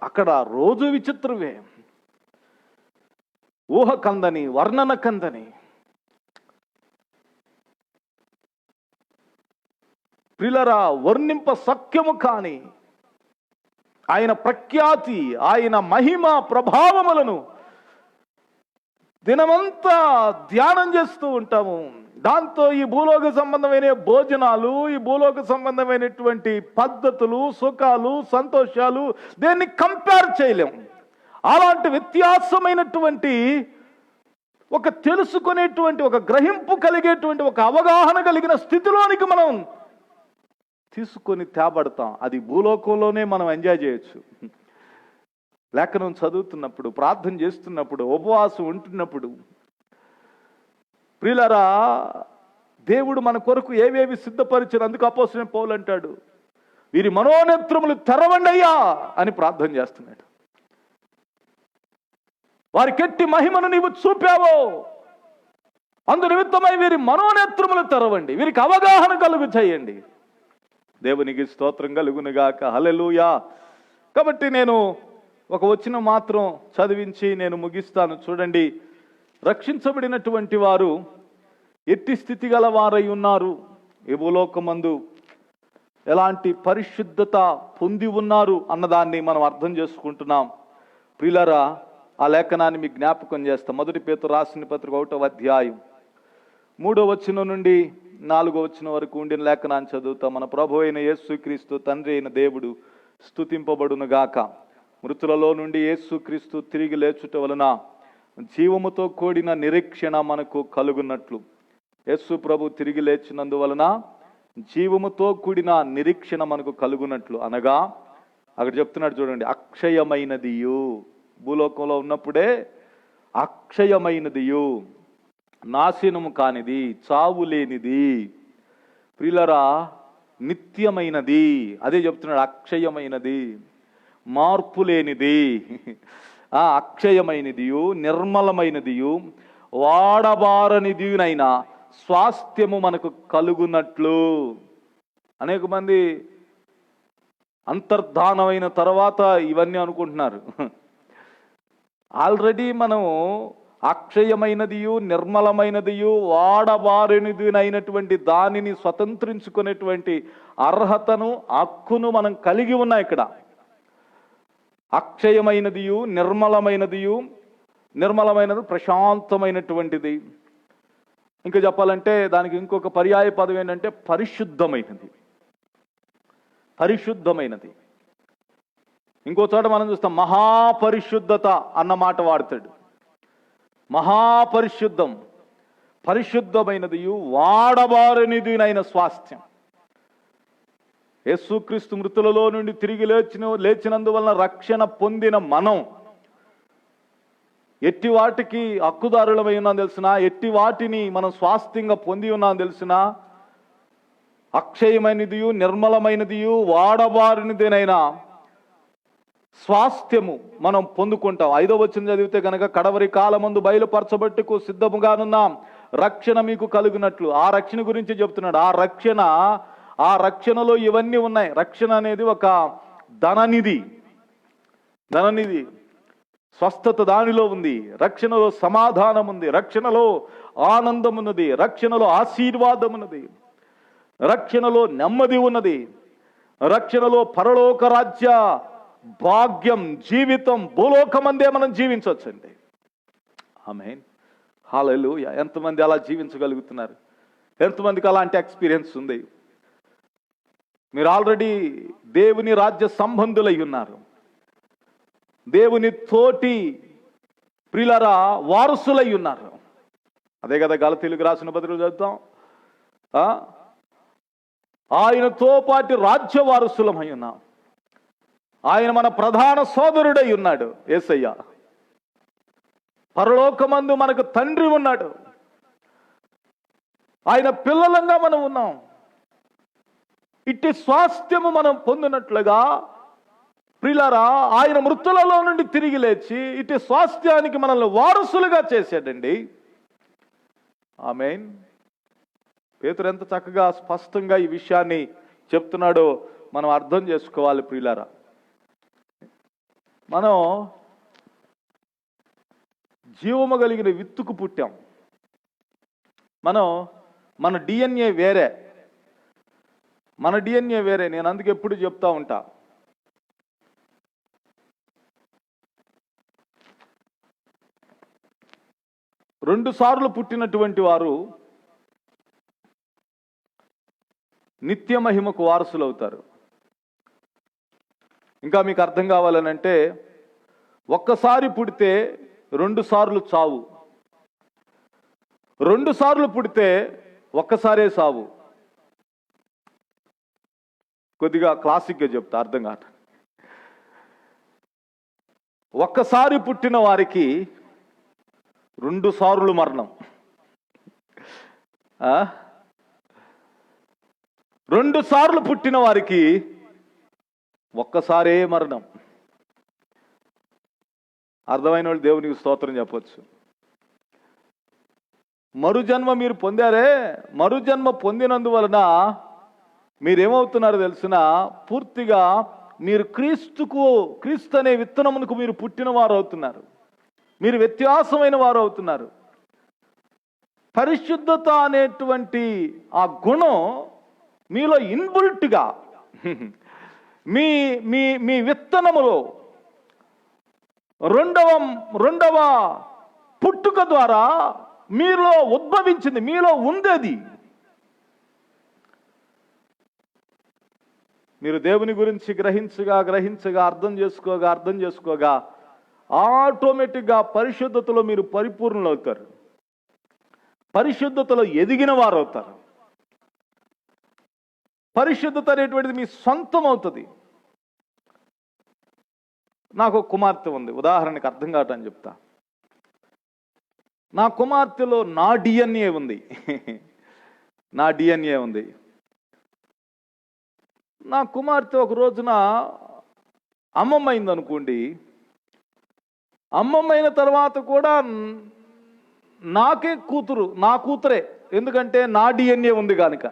అక్కడ రోజు విచిత్రమే, ఊహ కందని, వర్ణన కందని. ప్రియులరా, వర్ణింప సఖ్యము కాని ఆయన ప్రఖ్యాతి, ఆయన మహిమ ప్రభావములను దినమంతా ధ్యానం చేస్తూ ఉంటాము. దాంతో ఈ భూలోక సంబంధమైన భోజనాలు, ఈ భూలోక సంబంధమైనటువంటి పద్ధతులు, సుఖాలు, సంతోషాలు దేన్ని కంపేర్ చేయలేము. అలాంటి వ్యత్యాసమైనటువంటి ఒక తెలుసుకునేటువంటి, ఒక గ్రహింపు కలిగేటువంటి, ఒక అవగాహన కలిగిన స్థితిలోనికి మనం తీసుకొని తేబడతాం. అది భూలోకంలోనే మనం ఎంజాయ్ చేయొచ్చు. లేఖనం చదువుతున్నప్పుడు, ప్రార్థన చేస్తున్నప్పుడు, ఉపవాసం ఉంటున్నప్పుడు ప్రియులరా, దేవుడు మన కొరకు ఏవేవి సిద్ధపరిచిన. అందుకు అపోస్తలుడైన పౌలు అంటాడు, వీరి మనోనేత్రములు తెరవండి అయ్యా అని ప్రార్థన చేస్తున్నాడు. వారికెట్టి మహిమను నీవు చూపావో అందు నిమిత్తమై వీరి మనోనేత్రములు తెరవండి, వీరికి అవగాహన కలుగు చేయండి. దేవునికి స్తోత్రం కలుగునుగాక. హల్లెలూయా. కాబట్టి నేను ఒక వచనం మాత్రం చదివించి నేను ముగిస్తాను. చూడండి, రక్షించబడినటువంటి వారు ఎట్టి స్థితి గల వారై ఉన్నారు, ఈ భూలోకమందు ఎలాంటి పరిశుద్ధత పొంది ఉన్నారు అన్నదాన్ని మనం అర్థం చేసుకుంటున్నాం. ప్రియులారా, ఆ లేఖనాన్ని మీకు జ్ఞాపకం చేస్తాం. 1 పేతురు రాసిన పత్రిక 1వ అధ్యాయం 3వ వచనం నుండి 4వ వచనం వరకు ఉండిన లేఖనాన్ని చదువుతాం. మన ప్రభు అయిన యేసుక్రీస్తు తండ్రి అయిన దేవుడు స్తుతింపబడును గాక. మృతులలో నుండి యేసుక్రీస్తు తిరిగి లేచుట వలన జీవముతో కూడిన నిరీక్షణ మనకు కలుగున్నట్లు, యేసు ప్రభు తిరిగి లేచినందువలన జీవముతో కూడిన నిరీక్షణ మనకు కలుగునట్లు అనగా, అక్కడ చెప్తున్నాడు చూడండి, అక్షయమైనదియు, భూలోకంలో ఉన్నప్పుడే అక్షయమైనదియు, నాశనము కానిది, చావు లేనిది, ప్రియులరా నిత్యమైనది, అదే చెప్తున్నాడు, అక్షయమైనది, మార్పు లేనిది, అక్షయమైనదియు, నిర్మలమైనదియు, వాడబారనిదియునైనా స్వాస్థ్యము మనకు కలుగునట్లు. అనేక మంది అంతర్ధానమైన తర్వాత ఇవన్నీ అనుకుంటున్నారు. ఆల్రెడీ మనము అక్షయమైనదియు, నిర్మలమైనదియు, వాడబారినదినైనటువంటి దానిని స్వతంత్రించుకునేటువంటి అర్హతను, హక్కును మనం కలిగి ఉన్నాం. ఇక్కడ అక్షయమైనదియు, నిర్మలమైనది ప్రశాంతమైనటువంటిది. ఇంకా చెప్పాలంటే దానికి ఇంకొక పర్యాయ పదం ఏంటంటే పరిశుద్ధమైనది. పరిశుద్ధమైనది. ఇంకో చోట మనం చూస్తాం, మహాపరిశుద్ధత అన్న మాట వాడతాడు. మహాపరిశుద్ధం, పరిశుద్ధమైనదియు, వాడబారనిదినైన స్వాస్థ్యం. యేసుక్రీస్తు మృతులలో నుండి తిరిగి లేచినందువలన రక్షణ పొందిన మనం ఎట్టి వాటికి హక్కుదారులమై ఉన్నాం తెలిసిన, ఎట్టి వాటిని మనం స్వాస్థ్యంగా పొంది ఉన్నాం తెలిసిన, అక్షయమైనదియు, నిర్మలమైనదియు, వాడబారినదినైనా స్వాస్థ్యము మనం పొందుకుంటాం. 5వ వచనం చదివితే కనుక, కడవరి కాలమందు బయలుపరచబట్టుకు సిద్ధముగానున్నాం, రక్షణ మీకు కలుగునట్లు. ఆ రక్షణ గురించి చెప్తున్నాడు. ఆ రక్షణలో ఇవన్నీ ఉన్నాయి. రక్షణ అనేది ఒక ధననిధి. స్వస్థత దానిలో ఉంది. రక్షణలో సమాధానం ఉంది, రక్షణలో ఆనందం ఉన్నది, రక్షణలో ఆశీర్వాదం ఉన్నది, రక్షణలో నెమ్మది ఉన్నది, రక్షణలో పరలోక రాజ్య భాగ్యం, జీవితం, భూలోకమందే మనం జీవించవచ్చండి. ఆమేన్, హల్లెలూయా. ఎంతమంది అలా జీవించగలుగుతున్నారు? ఎంతమందికి అలాంటి ఎక్స్పీరియన్స్ ఉంది? మీరు ఆల్రెడీ దేవుని రాజ్య సంబంధులై ఉన్నారు. దేవుని తోటి ప్రియులారా వారసులై ఉన్నారు. అదే కదా గలతీయులకు రాసిన పత్రిక చదువుతాం, ఆయనతో పాటు రాజ్య వారసులమై ఉన్నాం. ఆయన మన ప్రధాన సోదరుడై ఉన్నాడు యేసయ్య. పరలోకమందు మనకు తండ్రి ఉన్నాడు. ఆయన పిల్లలంగా మనం ఉన్నాం. ఇట్టి స్వాస్థ్యము మనం పొందినట్లుగా ప్రియులారా, ఆయన మృతులలో నుండి తిరిగి లేచి ఇటు స్వాస్థ్యానికి మనల్ని వారసులుగా చేశాడండి. ఆమేన్. పేతురు ఎంత చక్కగా స్పష్టంగా ఈ విషయాన్ని చెప్తున్నాడో మనం అర్థం చేసుకోవాలి. ప్రియులారా, మనం జీవము కలిగిన విత్తుకు పుట్టాం. మన డిఎన్ఏ వేరే. నేను అందుకు ఎప్పుడు చెప్తా ఉంటా, రెండు సార్లు పుట్టినటువంటి వారు నిత్య మహిమకు వారసులు అవుతారు. ఇంకా మీకు అర్థం కావాలనంటే, ఒక్కసారి పుడితే 2 సార్లు చావు, 2 సార్లు పుడితే ఒక్కసారే సావు. కొద్దిగా క్లాసిక్గా చెప్తా, అర్థం కాదు. ఒక్కసారి పుట్టిన వారికి 2 సార్లు మరణం. 2 సార్లు పుట్టిన వారికి ఒక్కసారే మరణం. అర్థమైన వాళ్ళు దేవునికి స్తోత్రం చెప్పొచ్చు. మరుజన్మ మీరు పొందారే, మరుజన్మ పొందినందువలన మీరేమవుతున్నారో తెలిసిన, పూర్తిగా మీరు క్రీస్తు అనే విత్తనమునకు మీరు పుట్టిన వారు అవుతున్నారు. మీరు వ్యత్యాసమైన వారు అవుతున్నారు. పరిశుద్ధత అనేటువంటి ఆ గుణం మీలో ఇన్బుల్ట్గా మీ మీ మీ విత్తనములో రెండవ పుట్టుక ద్వారా మీలో ఉద్భవించింది, మీలో ఉందేది. మీరు దేవుని గురించి గ్రహించగా అర్థం చేసుకోగా ఆటోమేటిక్గా పరిశుద్ధతలో మీరు పరిపూర్ణులు అవుతారు. పరిశుద్ధతలో ఎదిగిన వారు అవుతారు. పరిశుద్ధత అనేటువంటిది మీ సొంతం అవుతుంది. నాకు ఒక కుమార్తె ఉంది, ఉదాహరణకి అర్థం కావటని చెప్తా. నా కుమార్తెలో నా డిఎన్ఏ ఉంది. నా డిఎన్ఏ ఉంది. నా కుమార్తె ఒక రోజున అమ్మమ్మ అయింది అనుకోండి. అమ్మమ్మ అయిన తర్వాత కూడా నాకే కూతురు, నా కూతురే. ఎందుకంటే నా డిఎన్ఏ ఉంది కనుక.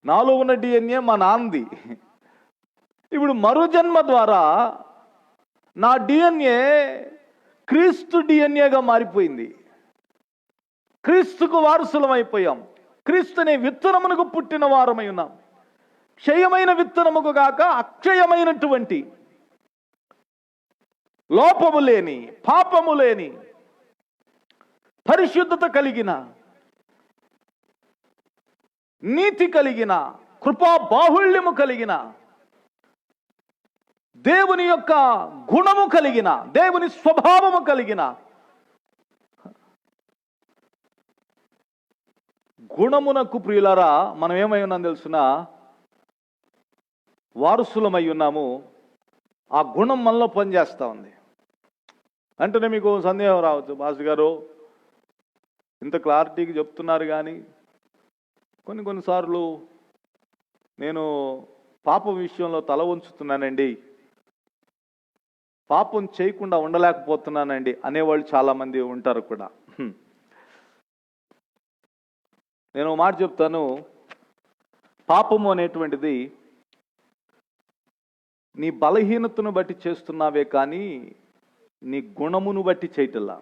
నాలో ఉన్న డిఎన్ఏ మా నాన్నది. ఇప్పుడు మరుజన్మ ద్వారా నా డిఎన్ఏ క్రీస్తు డిఎన్ఏగా మారిపోయింది. క్రీస్తుకు వారసులం అయిపోయాం. క్రీస్తు అనే విత్తనమునకు పుట్టిన వారమై ఉన్నాం. క్షయమైన విత్తనముకు కాక అక్షయమైనటువంటి, లోపము లేని, పాపము లేని, పరిశుద్ధత కలిగిన, నీతి కలిగిన, కృపా బాహుళ్యము కలిగిన, దేవుని యొక్క గుణము కలిగిన, దేవుని స్వభావము కలిగిన, గుణమునకు ప్రియులారా మనం ఏమై ఉన్నాం తెలుసునా? వారసులమై ఉన్నాము. ఆ గుణం మనలో పనిచేస్తూ ఉంది. అంటేనే మీకు సందేహం రావచ్చు, మాస్టర్ గారు ఇంత క్లారిటీకి చెప్తున్నారు కానీ కొన్నిసార్లు నేను పాపం విషయంలో తల వంచుతున్నానండి, పాపం చేయకుండా ఉండలేకపోతున్నానండి అనేవాళ్ళు చాలామంది ఉంటారు కూడా. నేను మాట చెప్తాను, పాపము అనేటువంటిది నీ బలహీనతను బట్టి చేస్తున్నావే కానీ నీ గుణమును బట్టి చేయటల్లా.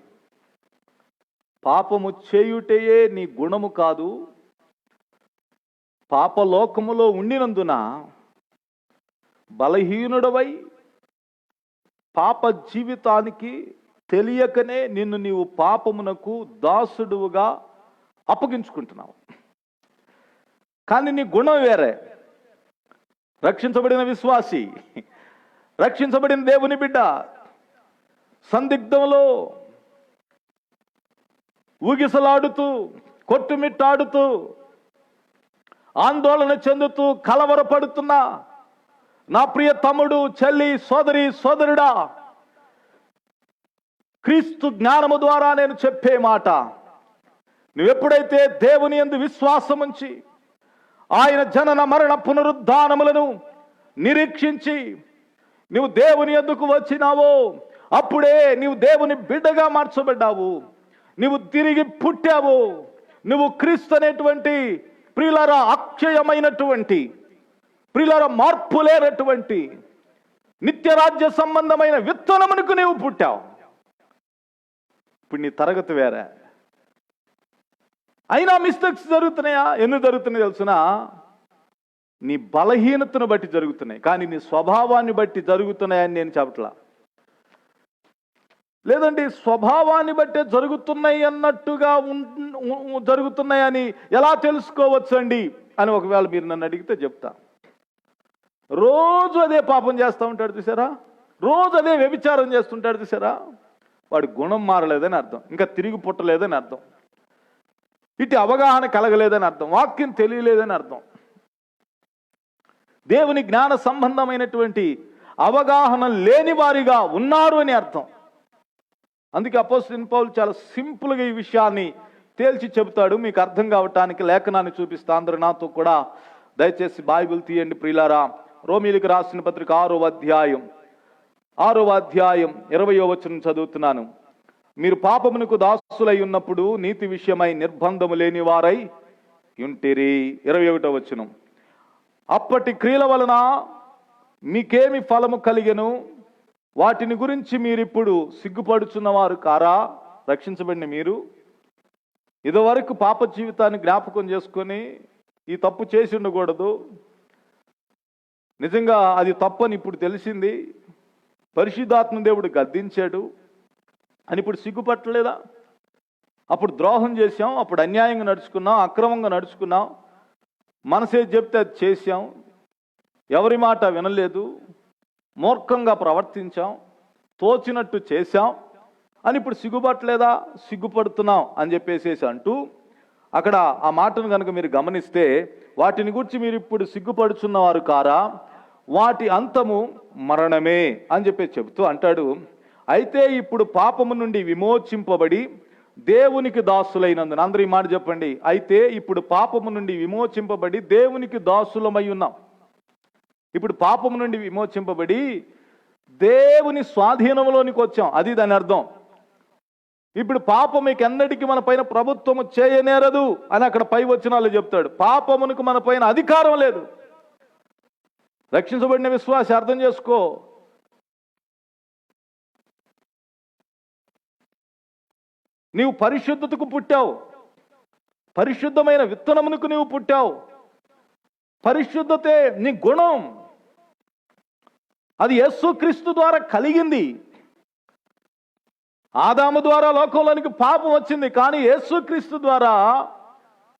పాపము చేయుటయే నీ గుణము కాదు. పాపలోకములో ఉండినందున బలహీనుడవై పాప జీవితానికి తెలియకనే నిన్ను నీవు పాపమునకు దాసుడువుగా అప్పగించుకుంటున్నావు. కానీ నీ గుణం వేరే. రక్షించబడిన విశ్వాసి, రక్షించబడిన దేవుని బిడ్డ సందిగ్ధంలో ఊగిసలాడుతూ, కొట్టుమిట్టాడుతూ, ఆందోళన చెందుతూ, కలవరపడుతున్నా నా ప్రియ తమ్ముడు, చెల్లి, సోదరుడా, క్రీస్తు జ్ఞానము ద్వారా నేను చెప్పే మాట, నువ్వెప్పుడైతే దేవుని యందు విశ్వాసం ఉంచి ఆయన జనన మరణ పునరుద్ధానములను నిరీక్షించి నువ్వు దేవుని యందుకు వచ్చినావో అప్పుడే నీవు దేవుని బిడ్డగా మార్చబడ్డావు. నువ్వు తిరిగి పుట్టావు. నువ్వు క్రీస్తు అనేటువంటి ప్రియులారా అక్షయమైనటువంటి, ప్రియులారా మార్పు లేనటువంటి నిత్యరాజ్య సంబంధమైన విత్తనమునకు నీవు పుట్టావు. ఇప్పుడు నీ తరగతి వేరే. అయినా మిస్టేక్స్ జరుగుతున్నాయా? ఎందుకు జరుగుతున్నాయి తెలుసునా? నీ బలహీనతను బట్టి జరుగుతున్నాయి, కానీ నీ స్వభావాన్ని బట్టి జరుగుతున్నాయని నేను చెప్పట్లా. లేదంటే స్వభావాన్ని బట్టే జరుగుతున్నాయి అన్నట్టుగా జరుగుతున్నాయని ఎలా తెలుసుకోవచ్చు అండి అని ఒకవేళ మీరు నన్ను అడిగితే చెప్తా. రోజు అదే పాపం చేస్తూ ఉంటాడు చూసారా, రోజు అదే వ్యభిచారం చేస్తుంటాడు చూసారా, వాడి గుణం మారలేదని అర్థం, ఇంకా తిరిగి పుట్టలేదని అర్థం, ఇటు అవగాహన కలగలేదని అర్థం, వాక్యం తెలియలేదని అర్థం, దేవుని జ్ఞాన సంబంధమైనటువంటి అవగాహన లేని వారిగా ఉన్నారు అని అర్థం. అందుకే అపోస్తలుడైన పౌలు చాలా సింపుల్గా ఈ విషయాన్ని తేల్చి చెబుతాడు. మీకు అర్థం కావటానికి లేఖనాన్ని చూపిస్తా. అందరూ నాతో కూడా దయచేసి బైబిల్ తీయండి ప్రియులారా. రోమీయులకు రాసిన పత్రిక 6వ అధ్యాయం 20వ వచనం చదువుతున్నాను. మీరు పాపమునకు దాసులై ఉన్నప్పుడు నీతి విషయమై నిర్బంధము లేని వారై యుంటిరి. 21వ వచనం. అప్పటి క్రియల వలన మీకేమి ఫలము కలిగెను, వాటిని గురించి మీరిప్పుడు సిగ్గుపడుచున్నవారు కారా? రక్షించబడిన మీరు ఇదివరకు పాప జీవితాన్ని జ్ఞాపకం చేసుకొని ఈ తప్పు చేసి ఉండకూడదు, నిజంగా అది తప్పని ఇప్పుడు తెలిసింది, పరిశుద్ధాత్మ దేవుడు గద్దించాడు అని ఇప్పుడు సిగ్గుపట్టలేదా? అప్పుడు ద్రోహం చేశాం, అప్పుడు అన్యాయంగా నడుచుకున్నాం, అక్రమంగా నడుచుకున్నాం, మనసే చెప్తే అది చేశాం, ఎవరి మాట వినలేదు, మూర్ఖంగా ప్రవర్తించాం, తోచినట్టు చేశాం అని ఇప్పుడు సిగ్గుపట్టలేదా? సిగ్గుపడుతున్నాం అని చెప్పేసేసి అంటూ అక్కడ ఆ మాటను కనుక మీరు గమనిస్తే, వాటిని గురించి మీరు ఇప్పుడు సిగ్గుపడుచున్నవారు కారా, వాటి అంతము మరణమే అని చెప్పేసి చెబుతూ అంటాడు. అయితే ఇప్పుడు పాపము నుండి విమోచింపబడి దేవునికి దాసులైనందున, అందరూ ఈ మాట చెప్పండి, అయితే ఇప్పుడు పాపము నుండి విమోచింపబడి దేవునికి దాసులమై ఉన్నాం. ఇప్పుడు పాపము నుండి విమోచింపబడి దేవుని స్వాధీనంలోనికి వచ్చాం, అది దాని అర్థం. ఇప్పుడు పాపం మీకు ఎన్నటికీ మన పైన ప్రభుత్వము చేయనేరదు అని అక్కడ పై వచనాలు చెప్తాడు. పాపమునకు మన పైన అధికారం లేదు. రక్షించబడిన విశ్వాస అర్థం చేసుకో. నీవు పరిశుద్ధతకు పుట్టావు, పరిశుద్ధమైన విత్తనమునకు నీవు పుట్టావు. పరిశుద్ధతే నీ గుణం, అది యేసుక్రీస్తు ద్వారా కలిగింది. ఆదాము ద్వారా లోకంలోనికి పాపం వచ్చింది, కానీ యేసుక్రీస్తు ద్వారా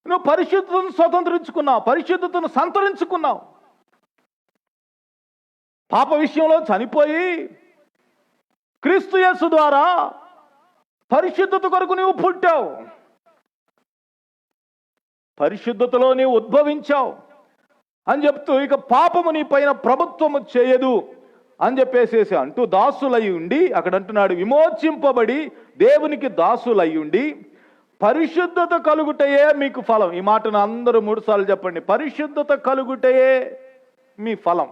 నువ్వు పరిశుద్ధతను స్వతంత్రించుకున్నావు, పరిశుద్ధతను సంతరించుకున్నావు. పాప విషయంలో చనిపోయి క్రీస్తు యేసు ద్వారా పరిశుద్ధత కొరకు నీవు పుట్టావు, పరిశుద్ధతలో నీవు ఉద్భవించావు అని చెప్తూ ఇక పాపము నీ పైన ప్రభుత్వము చేయదు అని చెప్పేసేసి అంటూ దాసులై ఉండి, అక్కడ అంటున్నాడు విమోచింపబడి దేవునికి దాసులై ఉండి పరిశుద్ధత కలుగుటయే మీకు ఫలం. ఈ మాటను అందరూ 3 సార్లు చెప్పండి. పరిశుద్ధత కలుగుటయే మీ ఫలం.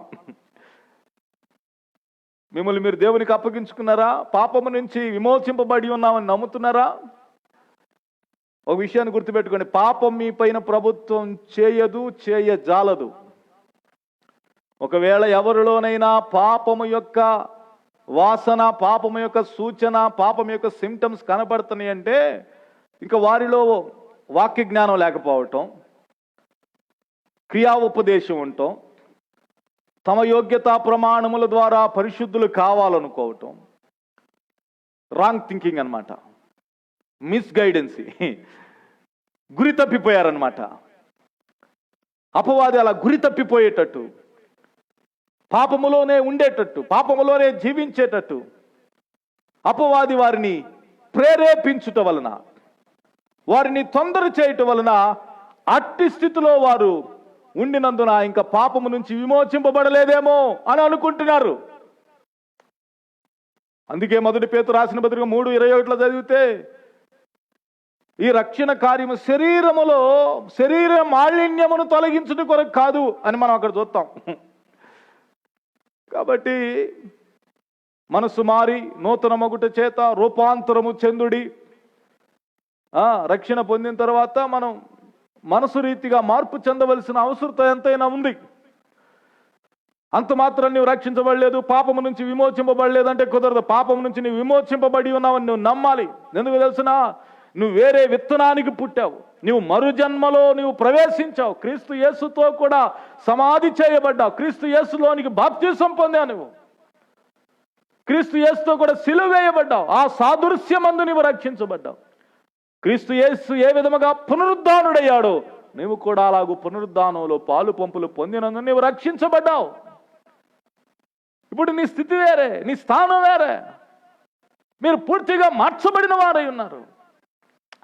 మిమ్మల్ని మీరు దేవునికి అప్పగించుకున్నారా? పాపము నుంచి విమోచింపబడి ఉన్నామని నమ్ముతున్నారా? ఒక విషయాన్ని గుర్తుపెట్టుకోండి, పాపం మీ పైన ప్రభుత్వం చేయదు, చేయజాలదు. ఒకవేళ ఎవరిలోనైనా పాపము యొక్క వాసన, పాపము యొక్క సూచన, పాపం యొక్క సిమ్టమ్స్ కనబడుతున్నాయి అంటే ఇంకా వారిలో వాక్య జ్ఞానం లేకపోవటం, క్రియా ఉపదేశం ఉండటం, తమ యోగ్యతా ప్రమాణముల ద్వారా పరిశుద్ధులు కావాలనుకోవటం, రాంగ్ థింకింగ్ అన్నమాట, మిస్గైడెన్సీ, గురి తప్పిపోయారనమాట. అపవాది అలా గురి తప్పిపోయేటట్టు, పాపములోనే ఉండేటట్టు, పాపములోనే జీవించేటట్టు అపవాది వారిని ప్రేరేపించుట వలన, వారిని తొందర చేయటం వలన అట్టి స్థితిలో వారు ఉండినందున ఇంకా పాపము నుంచి విమోచింపబడలేదేమో అని అనుకుంటున్నారు. అందుకే 1 పేతురు రాసిన పత్రిక 3:21 చదివితే, ఈ రక్షణ కార్యము శరీర మాలిన్యమును తొలగించుట కొరకు కాదు అని మనం అక్కడ చూస్తాం. కాబట్టి మనసు మారి నూతన మగుట చేత రూపాంతరము చెందుడి. రక్షణ పొందిన తర్వాత మనం మనసు రీతిగా మార్పు చెందవలసిన అవసరత ఎంతైనా ఉంది. అంత మాత్రం నువ్వు రక్షించబడలేదు, పాపము నుంచి విమోచింపబడలేదు అంటే కుదరదు. పాపం నుంచి నువ్వు విమోచింపబడి ఉన్నావని నువ్వు నమ్మాలి. ఎందుకు తెలుసునా? నువ్వు వేరే విత్తనానికి పుట్టావు, నువ్వు మరుజన్మలో నువ్వు ప్రవేశించావు, క్రీస్తు యేసుతో కూడా సమాధి చేయబడ్డావు, క్రీస్తు యేసులోనికి బాప్తిసం పొందావు, నువ్వు క్రీస్తు యేసుతో కూడా సిలువ వేయబడ్డావు. ఆ సాదృశ్యమందు నువ్వు రక్షించబడ్డావు. క్రీస్తు యేసు ఏ విధముగా పునరుద్ధానుడయ్యాడో నువ్వు కూడా అలాగూ పునరుద్ధానంలో పాలు పంపులు పొందినందుకు నువ్వు రక్షించబడ్డావు. ఇప్పుడు నీ స్థితి వేరే, నీ స్థానం వేరే, మీరు పూర్తిగా మార్చబడిన వారై ఉన్నారు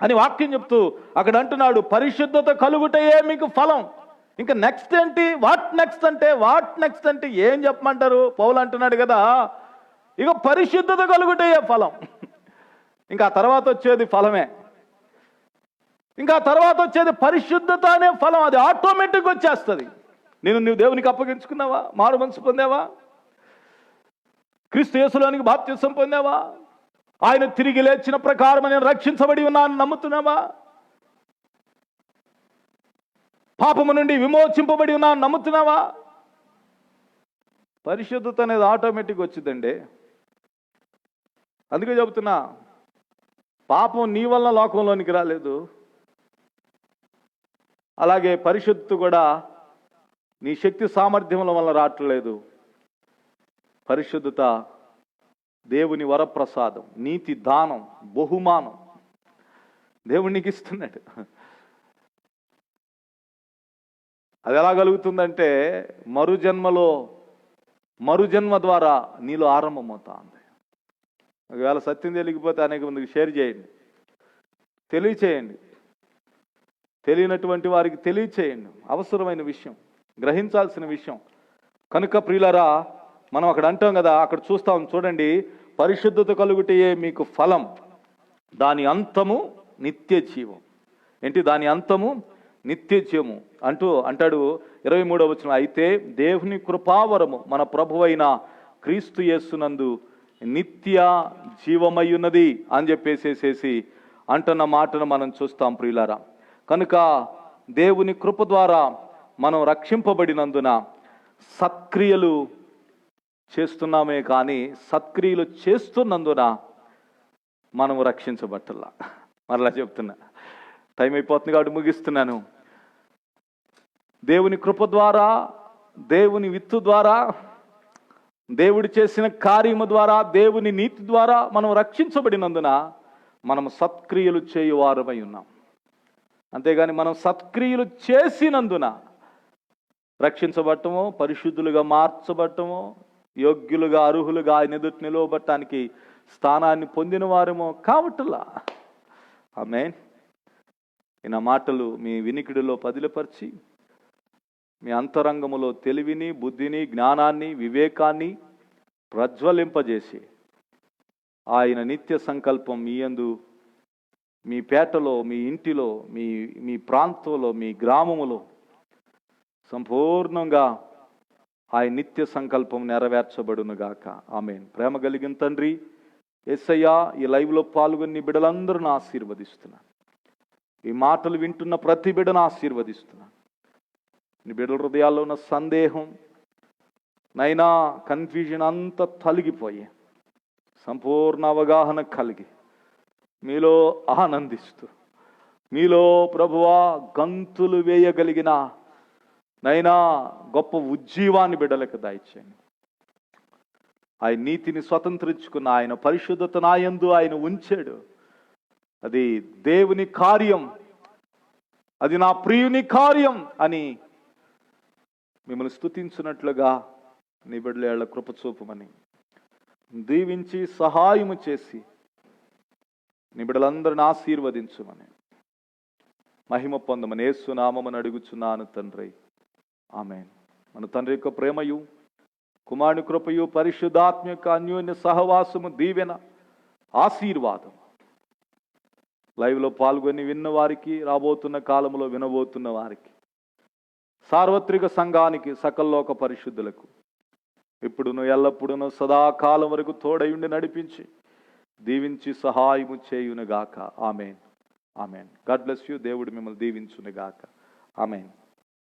అని వాక్యం చెప్తూ అక్కడ అంటున్నాడు, పరిశుద్ధత కలుగుటయే మీకు ఫలం. ఇంకా నెక్స్ట్ ఏంటి? వాట్ నెక్స్ట్ అంటే ఏం చెప్పమంటారు? పౌలు అంటున్నాడు కదా, ఇక పరిశుద్ధత కలుగుటయే ఫలం. ఇంకా తర్వాత వచ్చేది ఫలమే. ఇంకా తర్వాత వచ్చేది పరిశుద్ధత అనే ఫలం. అది ఆటోమేటిక్గా వచ్చేస్తుంది. నువ్వు దేవునికి అప్పగించుకున్నావా? మారు మనసు పొందావా? క్రీస్తు యేసులోనికి బాప్తిసం పొందావా? ఆయన తిరిగి లేచిన ప్రకారం నేను రక్షించబడి ఉన్నాను నమ్ముతున్నావా? పాపము నుండి విమోచింపబడి ఉన్నాను నమ్ముతున్నావా? పరిశుద్ధత అనేది ఆటోమేటిక్ వచ్చిందండి. అందుకే చెబుతున్నా, పాపం నీ వల్ల లోకంలోనికి రాలేదు, అలాగే పరిశుద్ధత కూడా నీ శక్తి సామర్థ్యముల వల్ల రావట్లేదు. పరిశుద్ధత దేవుని వరప్రసాదం, నీతి దానం, బహుమానం దేవుడు నీకు ఇస్తున్నాడు. అది ఎలా కలుగుతుందంటే మరుజన్మ ద్వారా నీలో ఆరంభమవుతా ఉంది. ఒకవేళ సత్యం తెలియకపోతే అనేక మందికి షేర్ చేయండి, తెలియచేయండి. తెలియనటువంటి వారికి తెలియచేయండి. అవసరమైన విషయం, గ్రహించాల్సిన విషయం. కనుక ప్రియులారా, మనం అక్కడ అంటాం కదా, అక్కడ చూస్తాం చూడండి, పరిశుద్ధత కలుగుటయే మీకు ఫలం, దాని అంతము నిత్య జీవం. ఏంటి దాని అంతము? నిత్య జీవము అంటాడు 23వ వచనం. అయితే దేవుని కృపావరము మన ప్రభువైన క్రీస్తు యేసునందు నిత్య జీవమయ్యున్నది అని చెప్పేసేసి అంటున్న మాటను మనం చూస్తాం ప్రియులారా. కనుక దేవుని కృప ద్వారా మనం రక్షింపబడినందున సత్క్రియలు చేస్తున్నామే కానీ సత్క్రియలు చేస్తున్నందున మనము రక్షించబట్టల్లా. మరలా చెప్తున్నా, టైం అయిపోతుంది కాబట్టి ముగిస్తున్నాను. దేవుని కృప ద్వారా, దేవుని విత్తు ద్వారా, దేవుడు చేసిన కార్యము ద్వారా, దేవుని నీతి ద్వారా మనం రక్షించబడినందున మనం సత్క్రియలు చేయువారమై ఉన్నాం. అంతేగాని మనం సత్క్రియలు చేసినందున రక్షించబట్టమో, పరిశుద్ధులుగా మార్చబట్టమో, యోగ్యులుగా అర్హులుగా ఆయన ఎదుటి నిలవబట్టడానికి స్థానాన్ని పొందిన వారేమో కావట్లా. ఆమేన్. ఈ మాటలు మీ వినికిడిలో పదిలపరిచి మీ అంతరంగములో తెలివిని, బుద్ధిని, జ్ఞానాన్ని, వివేకాన్ని ప్రజ్వలింపజేసి ఆయన నిత్య సంకల్పం మీ యందు, మీ పేటలో, మీ ఇంటిలో, మీ ప్రాంతంలో, మీ గ్రామములో సంపూర్ణంగా ఆయన నిత్య సంకల్పం నెరవేర్చబడునుగాక. ఆమేన్. ప్రేమ కలిగిన తండ్రి యేసయ్యా, ఈ లైవ్లో పాల్గొని బిడ్డలందరూ ఆశీర్వదిస్తున్నాను. ఈ మాటలు వింటున్న ప్రతి బిడ్డను ఆశీర్వదిస్తున్నాను. నీ బిడ్డల హృదయాల్లో ఉన్న సందేహం నైనా కన్ఫ్యూజన్ అంతా తొలగిపోయి సంపూర్ణ అవగాహన కలిగి మీలో ఆనందిస్తూ, మీలో ప్రభువా గంతులు వేయగలిగిన నైనా గొప్ప ఉజ్జీవాన్ని బిడ్డలకు దయచేయండి. ఆయన నీతిని స్వతంత్రించుకున్న, ఆయన పరిశుద్ధత నాయందు ఆయన ఉంచాడు. అది దేవుని కార్యం, అది నా ప్రియుని కార్యం అని మిమ్మల్ని స్తుతించినట్లుగా నీ బిడ్డల కృప చూపమని దీవించి సహాయము చేసి నీ బిడ్డలందరిని ఆశీర్వదించుమని మహిమ పొందమని యేసు నామమున అడుగుచున్నాను తండ్రి. ఆమేన్. మన తండ్రి యొక్క ప్రేమయు, కుమారుని కృపయు, పరిశుద్ధాత్మ యొక్క అన్యోన్య సహవాసము, దీవెన, ఆశీర్వాదం లైవ్లో పాల్గొని విన్న వారికి, రాబోతున్న కాలంలో వినబోతున్న వారికి, సార్వత్రిక సంఘానికి, సకల్లోక పరిశుద్ధులకు ఇప్పుడును ఎల్లప్పుడూను సదాకాలం వరకు తోడయుండి నడిపించి దీవించి సహాయము చేయునుగాక. ఆమేన్. ఆమేన్. God bless you. దేవుడు మిమ్మల్ని దీవించునుగాక. ఆమేన్.